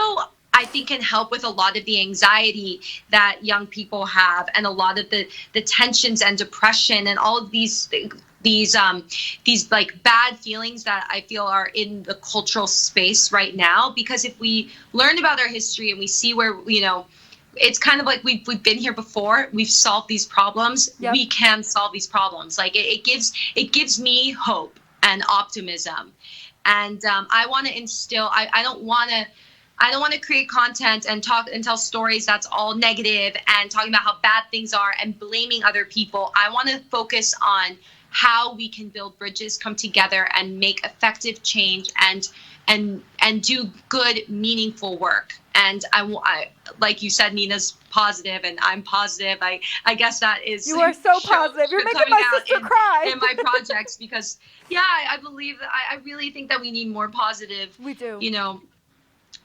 I think, can help with a lot of the anxiety that young people have and a lot of the tensions and depression and all of these like bad feelings that I feel are in the cultural space right now. Because if we learn about our history and we see where, it's kind of like we've been here before. We've solved these problems. Yep. We can solve these problems. Like it gives me hope and optimism. And I want to instill. I don't want to create content and talk and tell stories that's all negative and talking about how bad things are and blaming other people. I want to focus on how we can build bridges, come together, and make effective change and do good, meaningful work. And I like you said, Nina's positive and I'm positive. I guess that is. You are so positive. You're making coming my out sister cry. in my projects because, yeah, I believe that I really think that we need more positive, We do.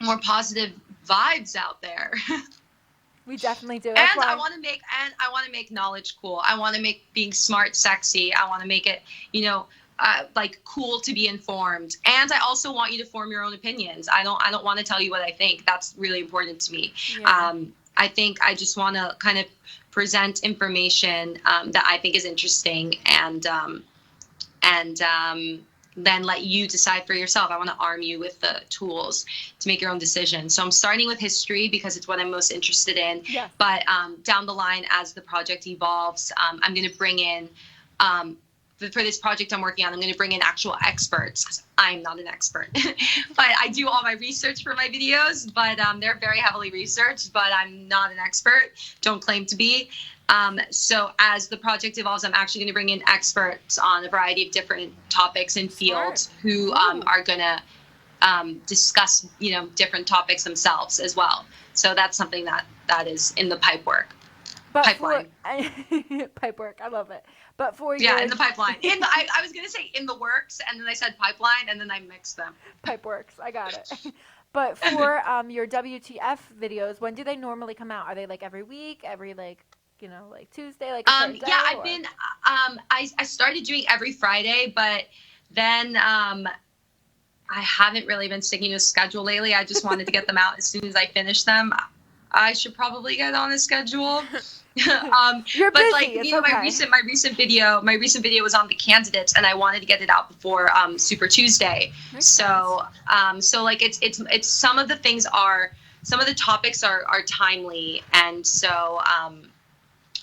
more positive vibes out there. We definitely do. And I want to make knowledge cool. I want to make being smart sexy. I want to make it, like cool to be informed. And I also want you to form your own opinions. I don't want to tell you what I think. That's really important to me. Yeah. I think I just want to kind of present information that I think is interesting and then let you decide for yourself. I want to arm you with the tools to make your own decisions. So I'm starting with history because it's what I'm most interested in. Yes. But down the line, as the project evolves, I'm going to bring in, for this project I'm working on, I'm going to bring in actual experts because I'm not an expert. But I do all my research for my videos, but they're very heavily researched, but I'm not an expert, don't claim to be. So as the project evolves, I'm actually going to bring in experts on a variety of different topics and fields who are going to discuss, different topics themselves as well. So that's something that is in the pipeline. Pipe work. I love it. But for in the pipeline. I was going to say in the works, and then I said pipeline, and then I mixed them. Pipe works. I got it. But for your WTF videos, when do they normally come out? Are they like every week? Every like Tuesday? Like a certain day, I've or? been I started doing every Friday, but then I haven't really been sticking to a schedule lately. I just wanted to get them out as soon as I finish them. I should probably get on a schedule. You're but busy. like It's my okay. recent video was on the candidates, and I wanted to get it out before Super Tuesday. Makes So like it's some of the topics are timely, and so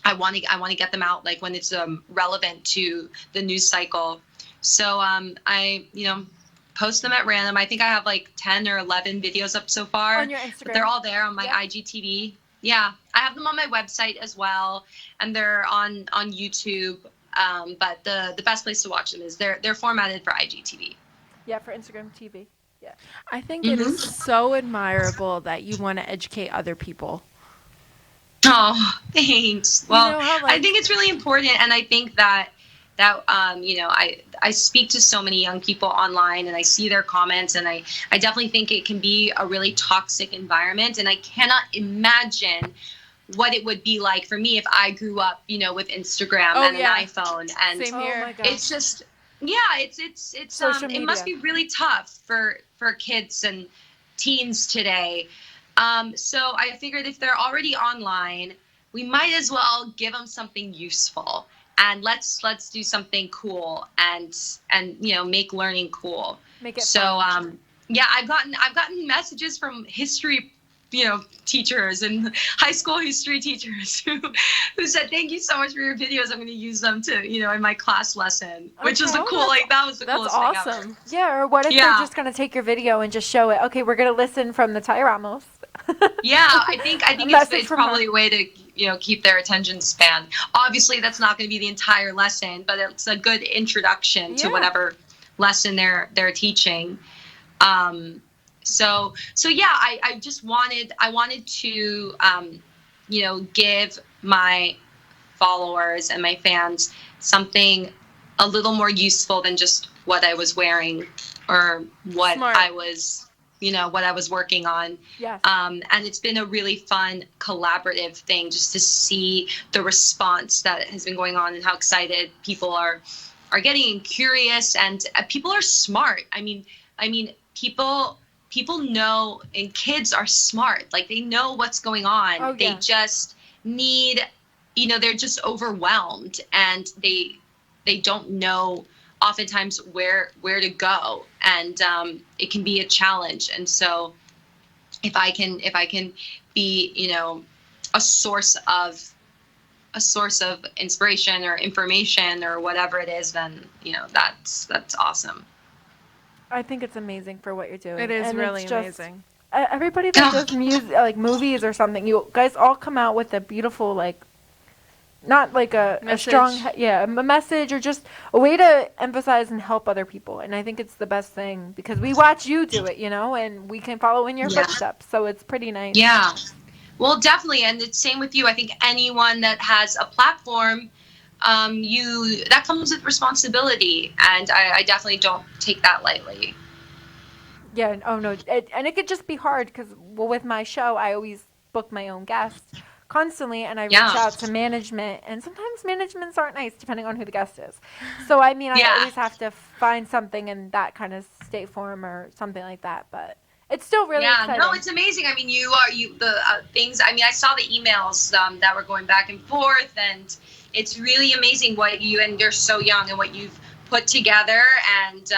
I want to get them out like when it's relevant to the news cycle. So I post them at random. I think I have like 10 or 11 videos up so far. On your Instagram. But they're all there on my IGTV. Yeah, I have them on my website as well, and they're on YouTube. But the best place to watch them is they're formatted for IGTV. Yeah, for Instagram TV. Yeah. I think it is so admirable that you want to educate other people. Oh, thanks. Well, how, I think it's really important, and I think that I speak to so many young people online, and I see their comments, and I definitely think it can be a really toxic environment, and I cannot imagine what it would be like for me if I grew up, with Instagram and an iPhone, and Same here. Oh my gosh. it's just it's Social it must be media. really tough for kids and teens today. So I figured if they're already online, we might as well give them something useful, and let's do something cool and make learning cool. Make it So fun. I've gotten messages from history teachers and high school history teachers who said, "Thank you so much for your videos. I'm going to use them to, in my class lesson," which was that was the coolest thing ever. awesome. Yeah, or what if they're just going to take your video and just show it? Okay, we're going to listen from Natalia Ramos. Yeah, I think it's probably a way to, keep their attention span. Obviously, that's not going to be the entire lesson, but it's a good introduction to whatever lesson they're teaching. So yeah, I wanted to, give my followers and my fans something a little more useful than just what I was wearing or what I was, what I was working on. Yes. And it's been a really fun collaborative thing just to see the response that has been going on and how excited people are getting curious, and people are smart. I mean, people know, and kids are smart. Like, they know what's going on. Oh, yeah. They just need, they're just overwhelmed, and they don't know oftentimes where to go, and it can be a challenge. And so if I can be, a source of inspiration or information or whatever it is, then that's awesome. I think it's amazing for what you're doing. It is and really it's just, amazing. Everybody that does music, like movies or something, you guys all come out with a beautiful, like, not like a strong, a message, or just a way to emphasize and help other people. And I think it's the best thing because we watch you do it, and we can follow in your footsteps. So it's pretty nice. Yeah. Well, definitely. And it's same with you. I think anyone that has a platform, that comes with responsibility. And I definitely don't take that lightly. Yeah. Oh, no. And it could just be hard because, with my show, I always book my own guests constantly, and I reach out to management, and sometimes managements aren't nice depending on who the guest is. So, I always have to find something in that kind of state form or something like that. But it's still really exciting. No, it's amazing. I mean, things. I mean, I saw the emails that were going back and forth, and it's really amazing what you're so young and what you've put together, and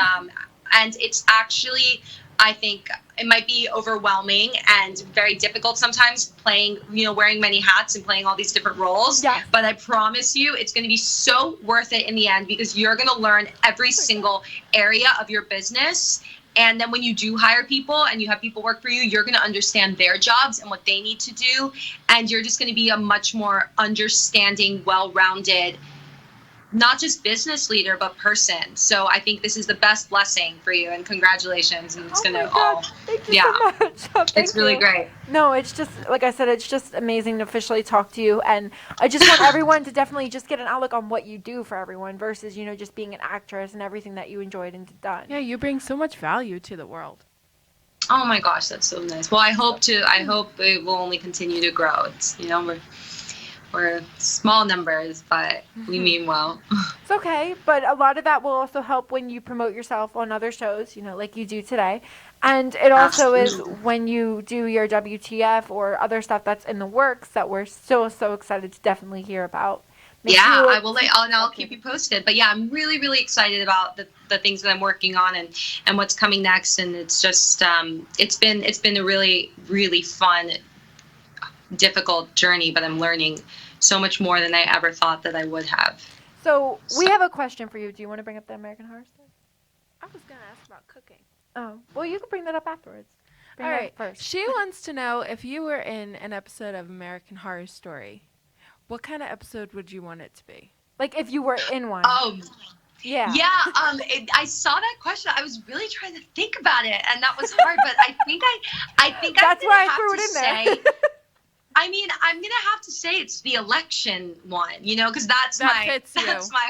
it's actually, I think it might be overwhelming and very difficult sometimes playing, wearing many hats and playing all these different roles. Yeah. But I promise you, it's going to be so worth it in the end because you're going to learn every single area of your business. And then when you do hire people and you have people work for you, you're going to understand their jobs and what they need to do. And you're just going to be a much more understanding, well-rounded, not just business leader, but person. So I think this is the best blessing for you, and congratulations. And it's Thank you so much. Oh, it's really great. No, it's just, like I said, it's just amazing to officially talk to you. And I just want everyone to definitely just get an outlook on what you do for everyone versus, just being an actress and everything that you enjoyed and done. Yeah, you bring so much value to the world. Oh my gosh, that's so nice. Well, I hope it will only continue to grow. It's, we're small numbers, but we mean well. It's okay, but a lot of that will also help when you promote yourself on other shows, like you do today. And it also is when you do your WTF or other stuff that's in the works that we're so excited to definitely hear about. I will. I'll keep you posted. But yeah, I'm really, really excited about the things that I'm working on and what's coming next. And it's just it's been a really, really fun, difficult journey, but I'm learning so much more than I ever thought that I would have. So we have a question for you. Do you want to bring up the American Horror Story? I was going to ask about cooking. Oh, well, you can bring that up afterwards. All right. First. She wants to know, if you were in an episode of American Horror Story, what kind of episode would you want it to be? Like if you were in one. Yeah. I saw that question. I was really trying to think about it, and that was hard. But I think that's why I threw it in there. I mean, I'm gonna have to say it's the election one, because that's my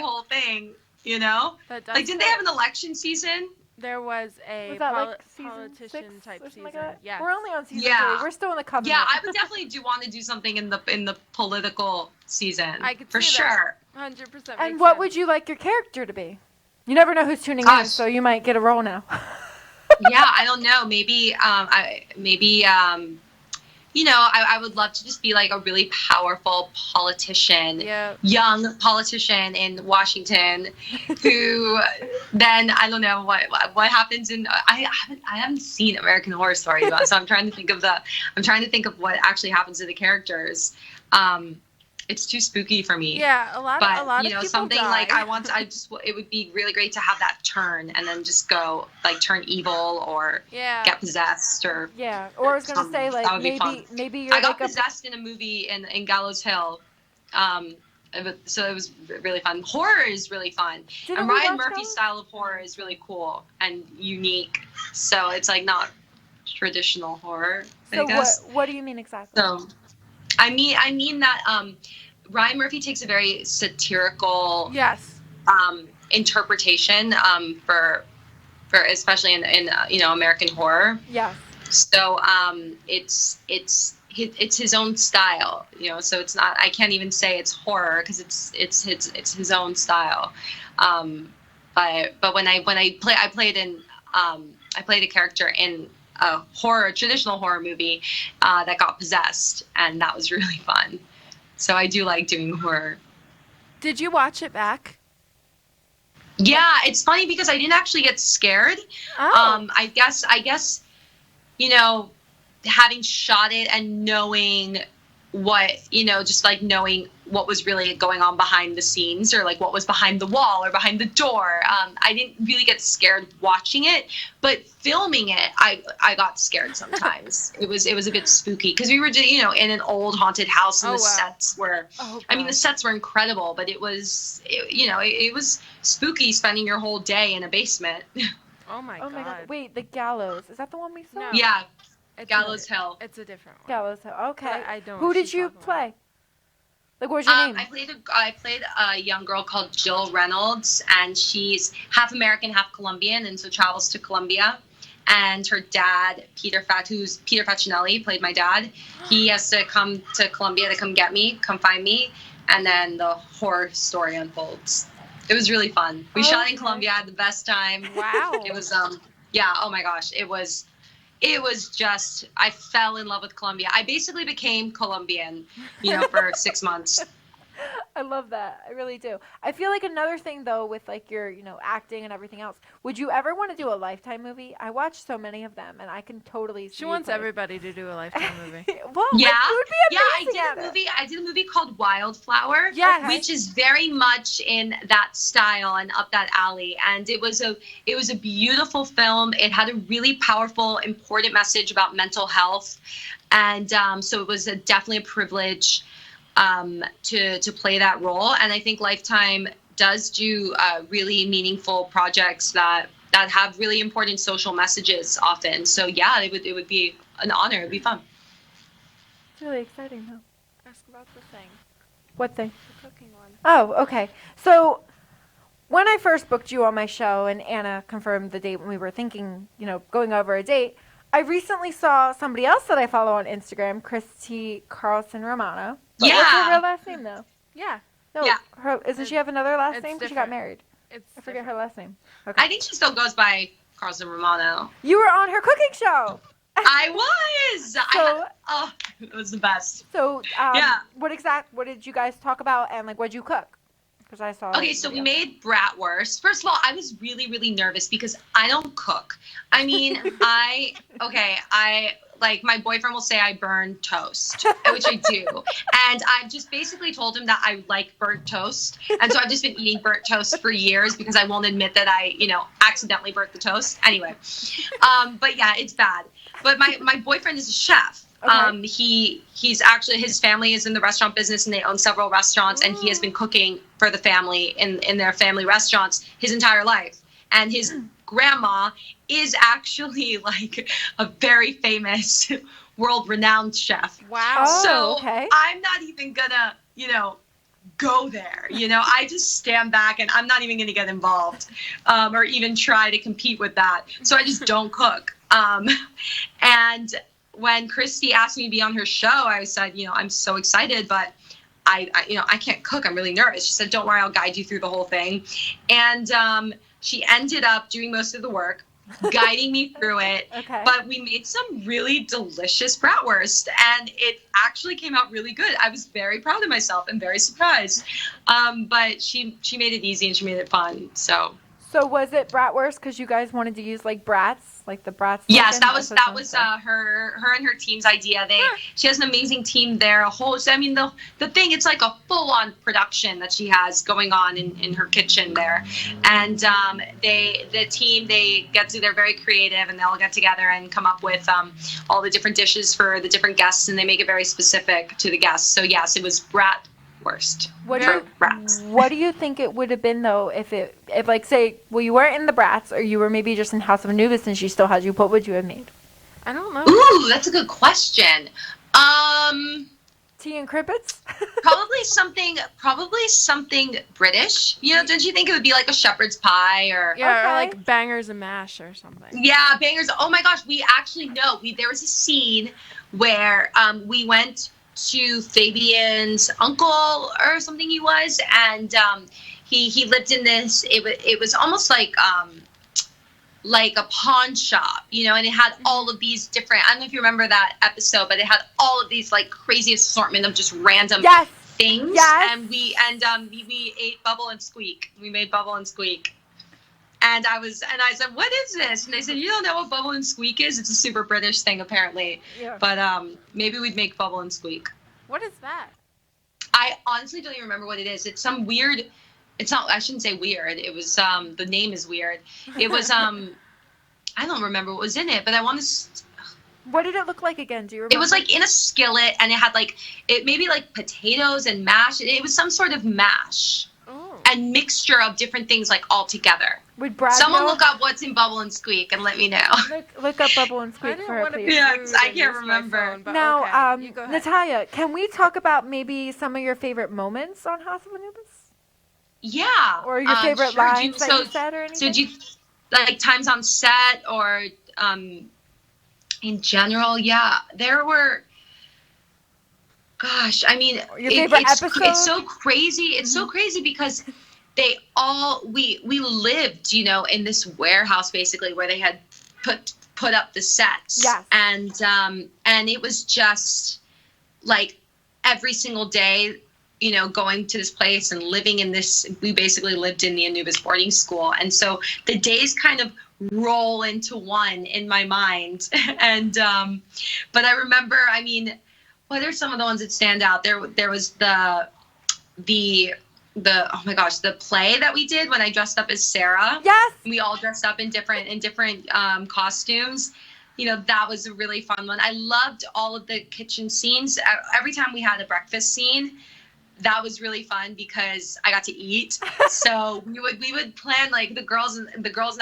whole thing, Like, didn't they have an election season? There was a politician type season. Like yeah, we're only on season 3. We're still in the covenant. Yeah, I would definitely want to do something in the political season. I could for see sure. That. 100%. And what would you like your character to be? You never know who's tuning in, so you might get a role now. Yeah, I don't know. Maybe I would love to just be like a really powerful politician, young politician in Washington, who then I don't know what happens in. I haven't seen American Horror Story, so I'm trying to think of what actually happens to the characters. It's too spooky for me. Yeah, a lot of people something die. like it would be really great to have that turn and then just go like turn evil or get possessed or or I was gonna say like maybe you're I got like possessed in a movie in Gallows Hill. So it was really fun. Horror is really fun. And Ryan Murphy's style of horror is really cool and unique. So it's like not traditional horror, I guess. What do you mean exactly? So I mean that Ryan Murphy takes a very satirical interpretation for especially in American horror. Yeah. So it's his own style, so it's not, I can't even say it's horror because it's his own style. But when I played a character in a traditional horror movie that got possessed, and that was really fun. So I do like doing horror. Did you watch it back? Yeah, it's funny because I didn't actually get scared. I guess having shot it and knowing what just like knowing what was really going on behind the scenes, or like what was behind the wall or behind the door, I didn't really get scared watching it, but filming it I got scared sometimes. it was a bit spooky because we were in an old haunted house, and sets were the sets were incredible, but it was spooky spending your whole day in a basement. Oh my god. Wait, the Gallows, is that the one we saw? No. Yeah, It's Gallows Hill. It's a different one. Gallows Hill. Okay. I don't. Who did you play? Like, what was your name? I played a young girl called Jill Reynolds, and she's half American, half Colombian, and so travels to Colombia. And her dad, Peter Facinelli, played my dad. He has to come to Colombia to come find me, and then the horror story unfolds. It was really fun. We shot in Colombia, had the best time. Wow. It was oh my gosh, it was just, I fell in love with Colombia. I basically became Colombian, for 6 months. I love that. I really do. I feel like another thing, though, with like your, acting and everything else, would you ever want to do a Lifetime movie? I watch so many of them, and I can totally see. She wants everybody to do a Lifetime movie. Well, yeah, you would be amazing I did a movie called Wildflower, which is very much in that style and up that alley. And it was a beautiful film. It had a really powerful, important message about mental health, and so it was definitely a privilege to play that role. And I think Lifetime does do really meaningful projects that have really important social messages often. So yeah, it would be an honor. It'd be fun. It's really exciting, though. Ask about the thing. What thing? The cooking one. Oh, okay. So when I first booked you on my show, and Anna confirmed the date when we were thinking, going over a date, I recently saw somebody else that I follow on Instagram, Christy Carlson Romano. But what's her real last name, though? Yeah. No, doesn't she have another last name? Because she got married. I forget her last name. Okay. I think she still goes by Carlson Romano. You were on her cooking show. I was. So, it was the best. So, what did you guys talk about, and like, what did you cook? Because I saw. Okay, so we made bratwurst. First of all, I was really, really nervous because I don't cook. I mean, like, my boyfriend will say I burn toast, which I do. And I've just basically told him that I like burnt toast. And so I've just been eating burnt toast for years because I won't admit that I, accidentally burnt the toast. Anyway, but yeah, it's bad. But my boyfriend is a chef. Okay. He's actually, his family is in the restaurant business, and they own several restaurants, and he has been cooking for the family in their family restaurants his entire life. And his grandma is actually like a very famous, world-renowned chef. Wow. So I'm not even gonna, go there. I just stand back, and I'm not even gonna get involved, or even try to compete with that. So I just don't cook. And when Christy asked me to be on her show, I said, I'm so excited, but I can't cook. I'm really nervous. She said, don't worry, I'll guide you through the whole thing. And she ended up doing most of the work. guiding me through it. Okay. But we made some really delicious bratwurst, and it actually came out really good. I was very proud of myself and very surprised. But she made it easy and she made it fun. So was it bratwurst because you guys wanted to use like brats, like the brats? yes, token? that was her and her team's idea. She has an amazing team there. The thing, it's like a full on production that she has going on in her kitchen there, and they're very creative, and they all get together and come up with all the different dishes for the different guests, and they make it very specific to the guests. So yes, it was bratwurst. What do you think it would have been though if like say you weren't in the brats or you were maybe just in House of Anubis and she still had you? What would you have made? I don't know. Ooh, that's a good question. Tea and crippets? Probably something British. You know, don't you think it would be like a shepherd's pie or Yeah, Okay. or like bangers and mash or something. yeah, bangers. Oh my gosh, we actually know. There was a scene where we went to Fabian's uncle or something he was, and he lived in this. It was almost like a pawn shop, you know, and it had all of these different. I don't know if you remember that episode, but it had all of these like craziest assortment of just random Yes. things. Yes. And we ate Bubble and Squeak. We made Bubble and Squeak. And I said, what is this? And they said, you don't know what Bubble and Squeak is? It's a super British thing, apparently. Yeah. But maybe we'd make Bubble and Squeak. What is that? I honestly don't even remember what it is. It's some weird. It's not. I shouldn't say weird. It was. The name is weird. It was. I don't remember what was in it, but I want to. What did it look like again? Do you remember? It was like in a skillet, and it had like maybe like potatoes and mash. It was some sort of mash Oh. and mixture of different things like all together. Would Brad Someone know? look up what's in Bubble and Squeak and let me know. Look up Bubble and I Squeak didn't for her, want to please. be Yeah, rude 'cause I and can't use my remember. phone, but Now, okay. You go ahead. Natalia, can we talk about maybe some of your favorite moments on House of Anubis? Yeah. Or your favorite sure. lines that you said or anything? So do you like times on set or in general? Yeah, there were. Gosh, I mean, Your favorite episode? it's so crazy. It's so crazy because we lived, you know, in this warehouse basically where they had put up the sets. Yes. And it was just like every single day, you know, going to this place and living in this. We basically lived in the Anubis boarding school, and so the days kind of roll into one in my mind. And but I remember, I mean, what are some of the ones that stand out? There was the oh my gosh, the play that we did when I dressed up as Sarah. Yes. We all dressed up in different costumes. You know, that was a really fun one. I loved all of the kitchen scenes. Every time we had a breakfast scene, that was really fun because I got to eat. So we would plan, like the girls and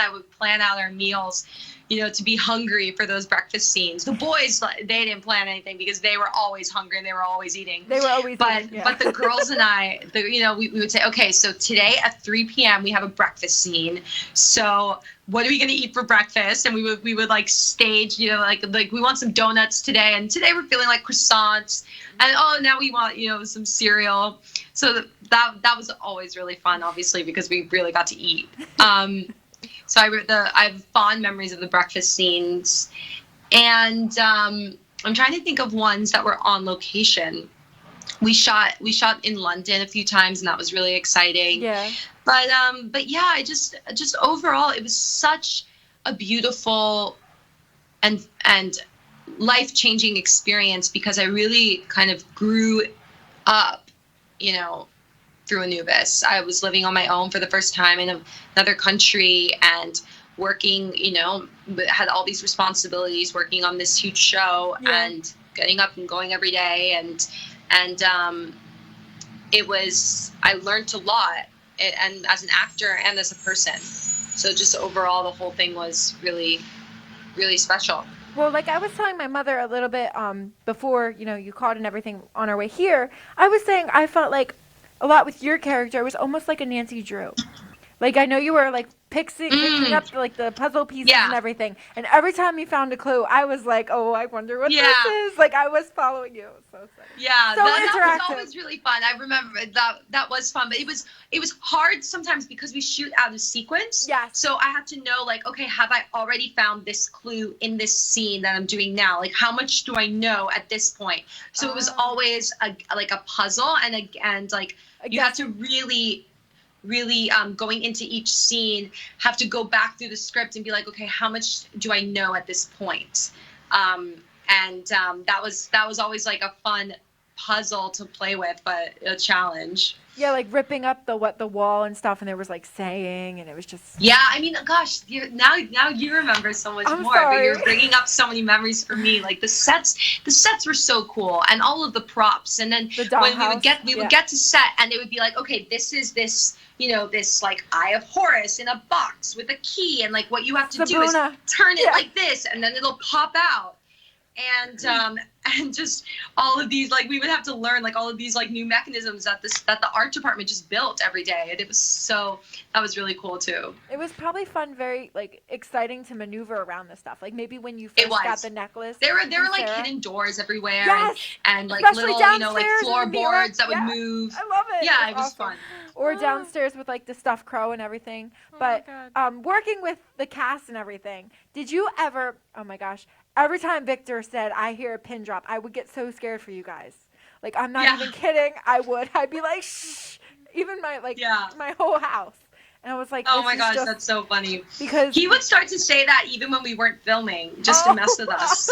I would plan out our meals, you know, to be hungry for those breakfast scenes. The boys, they didn't plan anything because they were always hungry and they were always eating. They were always eating, yeah. But the girls and I, you know, we would say, okay, so today at 3 p.m. we have a breakfast scene. So what are we going to eat for breakfast? And we would like stage, you know, like we want some donuts today. And today we're feeling like croissants. And now we want, you know, some cereal. So that was always really fun, obviously, because we really got to eat. So I have fond memories of the breakfast scenes. And I'm trying to think of ones that were on location. We shot in London a few times, and that was really exciting. Yeah. But yeah, I just overall, it was such a beautiful and life-changing experience because I really kind of grew up, you know, through Anubis. I was living on my own for the first time in another country and working, you know, had all these responsibilities, working on this huge show. Yeah. And getting up and going every day, and it was, I learned a lot, and as an actor and as a person. So just overall, the whole thing was really, really special. Well, like I was telling my mother a little bit before, you know, you called and everything on our way here, I was saying I felt like a lot with your character, it was almost like a Nancy Drew. Like I know you were like picking up like the puzzle pieces Yeah. and everything. And every time you found a clue, I was like, oh, I wonder what this is. Like I was following you. So excited. Yeah, So that was interactive. always really fun. I remember that was fun, but it was hard sometimes because we shoot out of sequence. Yes. So I had to know, like, okay, have I already found this clue in this scene that I'm doing now? Like, how much do I know at this point? So it was always a puzzle, and like you had to really going into each scene, have to go back through the script and be like, okay, how much do I know at this point? That was always like a fun puzzle to play with, but a challenge. Yeah, like ripping up the wall and stuff, and there was like saying, and it was just. Yeah, I mean, gosh, now you remember so much I'm more. sorry. But you're bringing up so many memories for me. Like the sets were so cool, and all of the props. And then The when dollhouse. we would get to set, and it would be like, okay, this is this, this like Eye of Horus in a box with a key, and like what you have to do is Sabuna. turn it Yeah. like this, and then it'll pop out. And just all of these, like we would have to learn like all of these like new mechanisms that the art department just built every day, and that was really cool too. It was probably fun, very like exciting to maneuver around this stuff. Like maybe when you It first was. got the necklace. There were from like Sarah. hidden doors everywhere, Yes, and like especially little like downstairs in the floorboards that would yeah. move. I love it. Yeah, It's it was awesome. fun. Or downstairs with like the stuffed crow and everything. Oh But my God. working with the cast and everything, did you ever? Oh my gosh! Every time Victor said, "I hear a pin drop," I would get so scared for you guys. Like I'm not Yeah. even kidding. I would. I'd be like, "Shh!" Even my whole house. And I was like, Oh this my is gosh, just that's so funny. because He would start to say that even when we weren't filming, just to mess with us.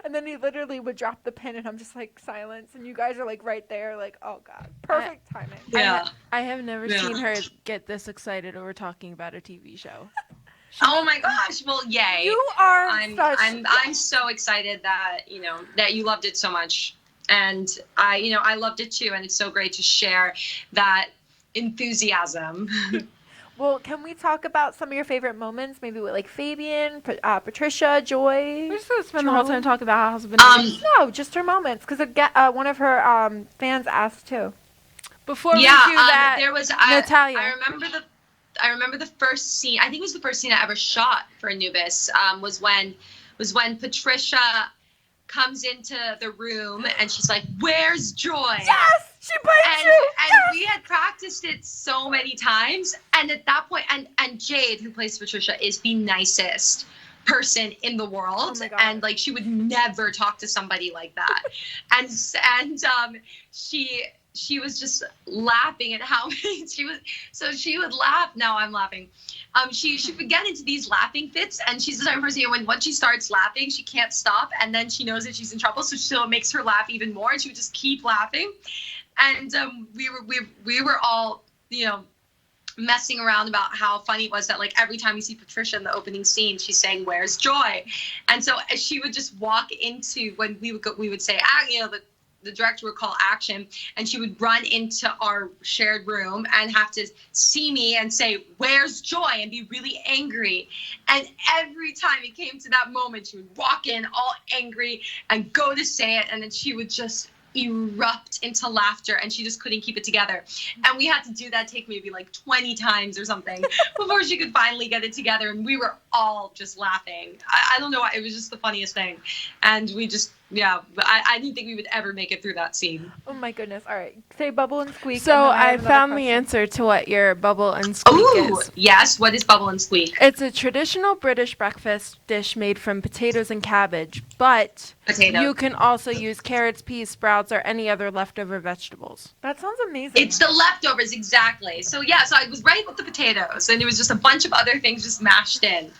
And then he literally would drop the pin, and I'm just like silence, and you guys are like right there, like, oh god, perfect timing. Yeah. I have never Yeah. seen her get this excited over talking about a TV show. Oh my gosh. Well, yay. You are I'm so excited that you loved it so much, and I loved it too, and it's so great to share that enthusiasm. Well, can we talk about some of your favorite moments? Maybe with like Fabian, Patricia, Joy. We're just gonna spend the whole time talking about husband. No, just her moments, because one of her fans asked too. Before we do that, there was Natalia. I remember the first scene. I think it was the first scene I ever shot for Anubis. Was when Patricia comes into the room and she's like, "Where's Joy?" Yes, she bites And you. we had practiced it so many times, and at that point, and Jade, who plays Patricia, is the nicest person in the world, Oh my God. and like she would never talk to somebody like that, and she was just laughing at how she would laugh. Now I'm laughing. She would get into these laughing fits, and she's the type of person, once she starts laughing, she can't stop, and then she knows that she's in trouble, so it makes her laugh even more, and she would just keep laughing. And we were all, messing around about how funny it was that like every time we see Patricia in the opening scene, she's saying, "Where's Joy?" And so she would just walk into, when we would say, the director would call action, and she would run into our shared room and have to see me and say, "Where's Joy?" and be really angry. And every time it came to that moment, she would walk in all angry and go to say it, and then she would just erupt into laughter, and she just couldn't keep it together. And we had to do that take maybe like 20 times or something before she could finally get it together, and we were all just laughing. I don't know why, it was just the funniest thing. And we just, I didn't think we would ever make it through that scene. Oh my goodness! All right, say bubble and squeak. So and then I have another found the question. answer to what your bubble and squeak Ooh, is. yes, what is bubble and squeak? It's a traditional British breakfast dish made from potatoes and cabbage, but Potato. you can also use carrots, peas, sprouts, or any other leftover vegetables. That sounds amazing. It's the leftovers, exactly. So so I was right with the potatoes, and it was just a bunch of other things just mashed in.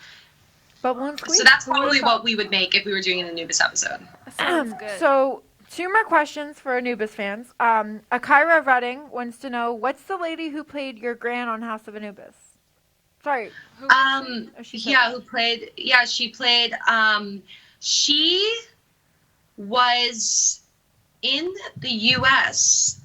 bubble and squeak. So that's Who would've probably thought? what we would make if we were doing an Anubis episode. That sounds good. So, 2 more questions for Anubis fans. Akira Redding wants to know, what's the lady who played your gran on House of Anubis? Sorry. Oh, she said it. Who played? Yeah, she played. She was in the U.S.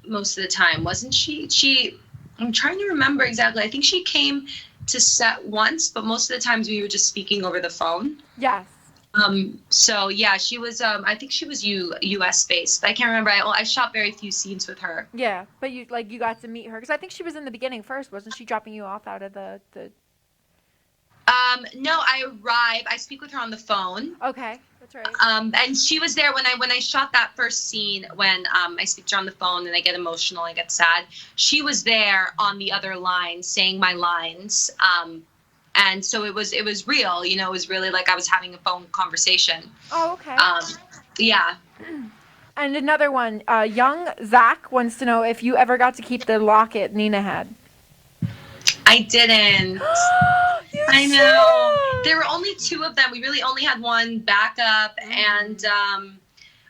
most of the time, wasn't she? I'm trying to remember exactly. I think she came to set once, but most of the times we were just speaking over the phone. Yes. So yeah, she was. I think she was U.S. based. I can't remember. I shot very few scenes with her. Yeah, but you got to meet her because I think she was in the beginning first, wasn't she? Dropping you off out of the. No, I arrived. I speak with her on the phone. Okay, that's right. And she was there when I shot that first scene. When I speak to her on the phone and I get emotional, I get sad. She was there on the other line saying my lines. And so it was real. You know, it was really like I was having a phone conversation. Oh, okay. Yeah. And another one, young Zach wants to know if you ever got to keep the locket Nina had. I didn't. I know. There were only 2 of them. We really only had one backup, and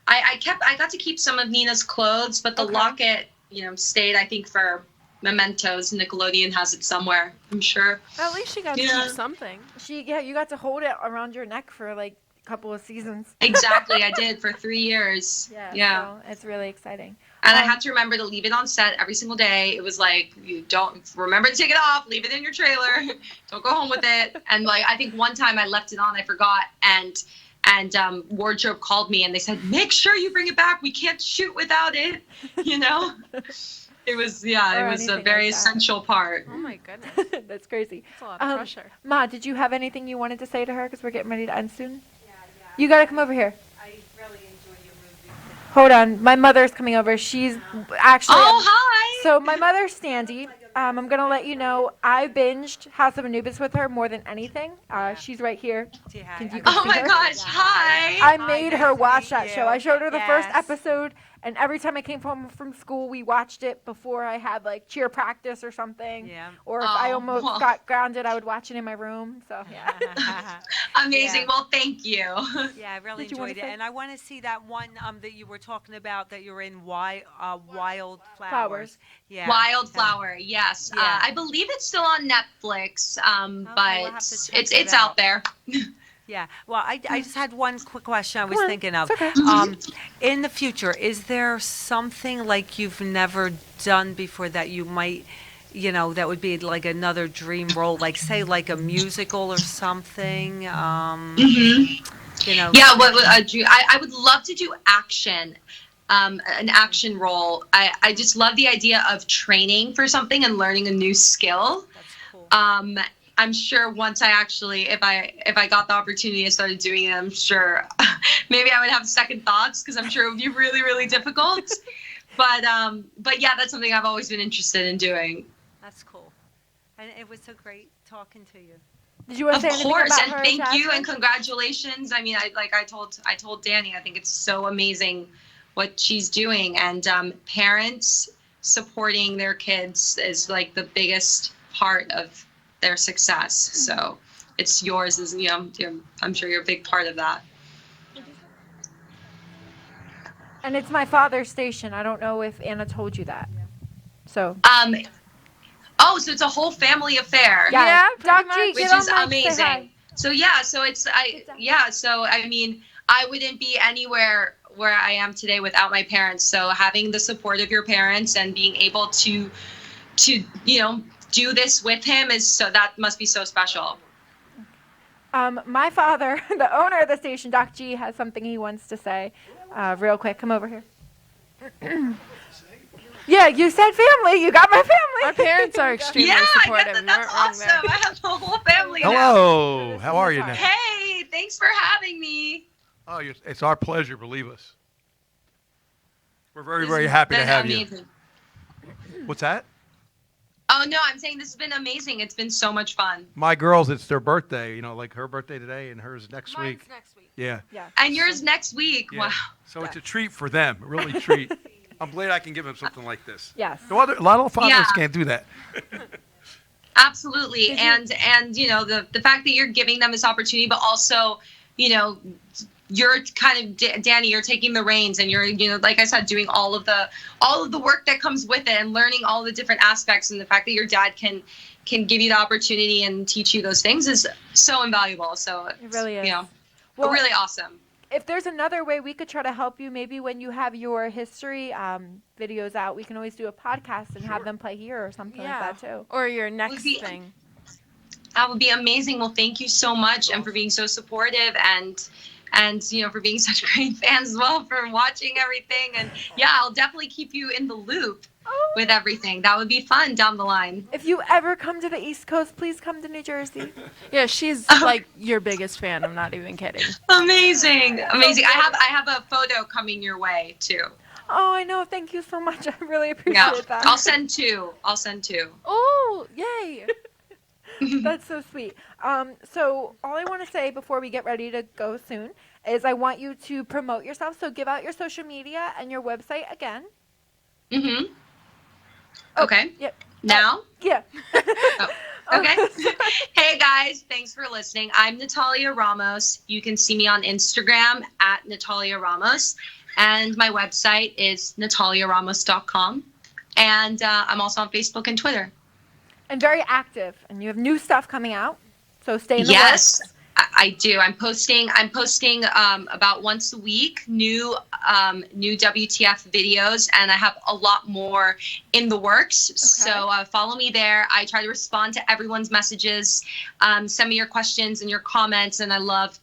I got to keep some of Nina's clothes, but the locket, you know, stayed. I think for mementos. Nickelodeon has it somewhere, I'm sure. At least she got to keep something. You got to hold it around your neck for like a couple of seasons. Exactly, I did for 3 years. Yeah. So it's really exciting. And I had to remember to leave it on set every single day. It was like, you don't remember to take it off, leave it in your trailer, don't go home with it. And like, I think one time I left it on, I forgot, and wardrobe called me and they said, make sure you bring it back. We can't shoot without it, you know? It was, it was a very essential part. Oh my goodness. That's crazy. That's a lot of pressure. Ma, did you have anything you wanted to say to her? Because we're getting ready to end soon. Yeah. You got to come over here. I really enjoy your movie. Hold on. My mother's coming over. She's actually. Oh, hi. So my mother's Sandy. I'm going to let you know I binged House of Anubis with her more than anything. She's right here. Oh my gosh, hi. I made her watch that show. I showed her the first episode, and every time I came home from school, we watched it before I had like cheer practice or something. Yeah. Or if I almost got grounded, I would watch it in my room. So yeah. Amazing. Yeah. Well, thank you. Yeah, I really enjoyed it. And I want to see that one that you were talking about that you're in Wildflowers. Yeah. Wildflower, yes. Yeah. I believe it's still on Netflix, but it's out there. Yeah. Well, I just had one quick question I was thinking of. Okay. In the future, is there something like you've never done before that you might, that would be like another dream role, like say like a musical or something? Yeah. I would love to do action. An action role. I just love the idea of training for something and learning a new skill. That's cool. I'm sure once I actually, if I got the opportunity and started doing it, I'm sure maybe I would have second thoughts because I'm sure it would be really, really difficult. But yeah, that's something I've always been interested in doing. That's cool. And it was so great talking to you. Did you want to say anything about her, and thank Jasmine? you and congratulations. I mean, I told Danny, I think it's so amazing what she's doing, and parents supporting their kids is like the biggest part of their success. So it's yours, as I'm sure you're a big part of that. And it's my father's station. I don't know if Anna told you that. So. So it's a whole family affair. Yeah. Doc G, which is amazing. So I mean, I wouldn't be anywhere where I am today without my parents. So having the support of your parents and being able to do this with him that must be so special. My father, the owner of the station, Doc G, has something he wants to say. Real quick, come over here. Yeah, you said family. You got my family. Our parents are extremely supportive. Yeah, that's awesome. I have the whole family Hello. now. How are you now? Hey, thanks for having me. Oh, it's our pleasure, believe us. We're very, very happy to have you. What's that? Oh, no, I'm saying this has been amazing. It's been so much fun. My girls, it's their birthday, like her birthday today and hers next week. Mine's next week. Yeah. And yours next week. Yeah. Wow. So it's a treat for them, a really treat. I'm glad I can give them something like this. Yes. A lot of fathers can't do that. Absolutely. And the fact that you're giving them this opportunity, but also, you're kind of, Danny, you're taking the reins and you're, like I said, doing all of the work that comes with it and learning all the different aspects, and the fact that your dad can give you the opportunity and teach you those things is so invaluable. So it really is. Really awesome. If there's another way we could try to help you, maybe when you have your history videos out, we can always do a podcast and have them play here or something like that too. Or your next thing. That would be amazing. Well, thank you so much and for being so supportive, and and for being such great fans as well, for watching everything. And yeah, I'll definitely keep you in the loop with everything. That would be fun down the line. If you ever come to the East Coast, please come to New Jersey. Yeah, she's like your biggest fan. I'm not even kidding. Amazing. I have a photo coming your way too. Oh, I know. Thank you so much. I really appreciate that. I'll send two. Oh, yay. That's so sweet. So all I want to say before we get ready to go soon is I want you to promote yourself. So give out your social media and your website again. Mm-hmm. Okay. Yep. Now? Yeah. Okay. Hey guys, thanks for listening. I'm Natalia Ramos. You can see me on Instagram at Natalia Ramos. And my website is nataliaramos.com. And I'm also on Facebook and Twitter. And very active. And you have new stuff coming out. So stay in the Yes, works. I do. I'm posting about once a week new WTF videos, and I have a lot more in the works. Okay. So follow me there. I try to respond to everyone's messages. Send me your questions and your comments, and I love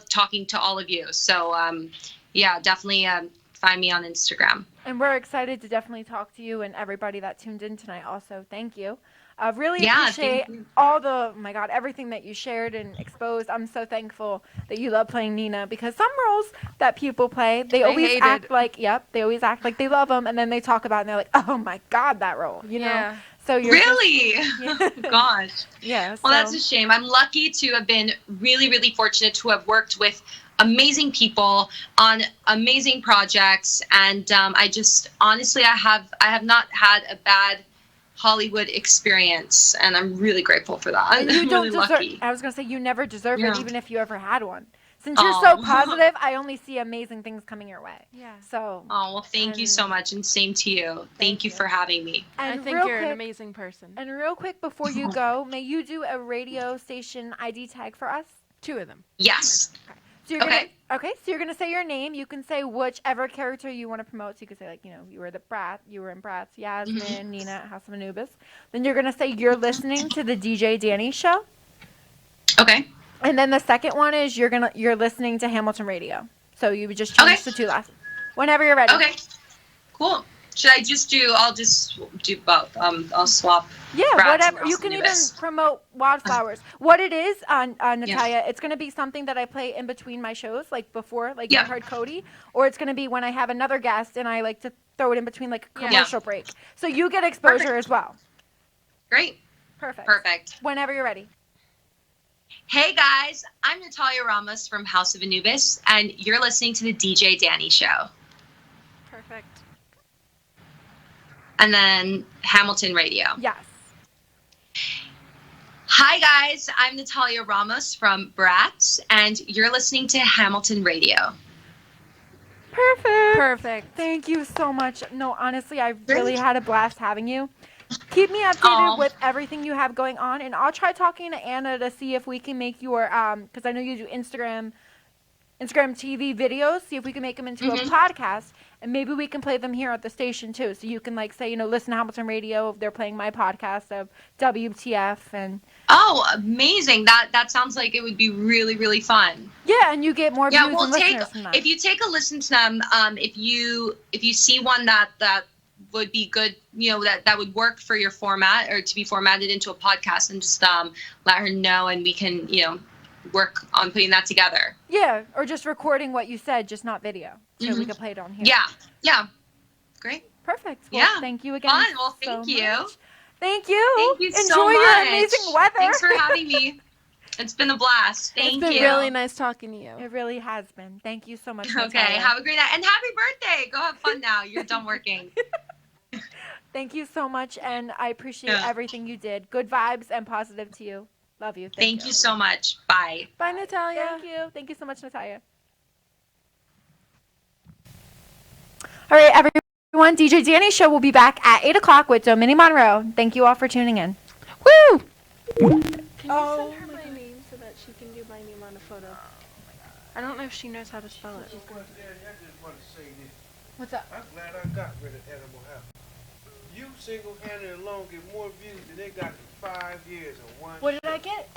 talking to all of you. So yeah, definitely find me on Instagram. And we're excited to definitely talk to you and everybody that tuned in tonight also. Thank you. I really appreciate everything that you shared and exposed. I'm so thankful that you love playing Nina, because some roles that people play, they always act like they love them, and then they talk about it and they're like, oh my God, that role, you know? So you're really? Gosh. Yeah. Well, that's a shame. I'm lucky to have been really, really fortunate to have worked with amazing people on amazing projects, and I just honestly, I have not had a bad Hollywood experience, and I'm really grateful for that. And you I'm don't really deserve. lucky. I was gonna say you never deserve it, even if you ever had one. Since you're so positive, I only see amazing things coming your way. Yeah. So. Oh well, thank you so much, and same to you. Thank you for having me. And I think you're an amazing person. And real quick before you go, may you do a radio station ID tag for us? 2 of them. Yes. Okay. So you're gonna say your name. You can say whichever character you want to promote. So you could say, like, you were you were in Bratz, Yasmin, Nina at House of Anubis. Then you're gonna say you're listening to the DJ Danny show. Okay. And then the second one is you're listening to Hamilton Radio. So you would just change the 2 last. Whenever you're ready. Okay. Cool. Should I just do? I'll just do both. I'll swap. Yeah, Bratz whatever. and You can even Anubis. promote Wildflowers. What it is, Natalia, it's going to be something that I play in between my shows, like before, like you heard Cody, or it's going to be when I have another guest and I like to throw it in between, like a commercial break. So you get exposure as well. Great. Perfect. Whenever you're ready. Hey guys, I'm Natalia Ramos from House of Anubis, and you're listening to the DJ Danny show. Perfect. And then Hamilton Radio. Yes. Hi guys, I'm Natalia Ramos from Bratz, and you're listening to Hamilton Radio. Perfect. Thank you so much. No, honestly, I really had a blast having you. Keep me updated with everything you have going on, and I'll try talking to Anna to see if we can make your because I know you do Instagram TV videos. See if we can make them into a podcast, and maybe we can play them here at the station too. So you can say, listen to Hamilton Radio. They're playing my podcast of WTF and. Oh, amazing! That sounds like it would be really, really fun. Yeah, and you get more views and listeners from that. If you take a listen to them, if you see one that would be good, that would work for your format or to be formatted into a podcast, and just let her know, and we can work on putting that together. Yeah, or just recording what you said, just not video, so we can play it on here. Yeah. Great. Perfect. Well, thank you again. Fun. Well, thank you. Much. Thank you. Thank you Enjoy so much. your amazing weather. Thanks for having me. It's been a blast. Thank you. It's been really nice talking to you. It really has been. Thank you so much. Okay. Natalia. Have a great night, and happy birthday. Go have fun now. You're done working. Thank you so much, and I appreciate everything you did. Good vibes and positive to you. Love you. Thank you so much. Bye. Bye, Natalia. Thank you. Thank you so much, Natalia. All right, everyone. DJ Danny Show will be back at 8 o'clock with Dominique Monroe. Thank you all for tuning in. Woo! Can you send her my name so that she can do my name on a photo? I don't know if she knows how to spell it. I just want to say this. What's up? I'm glad I got rid of Animal House. You single-handed alone get more views than they got in 5 years in one What did show. I get?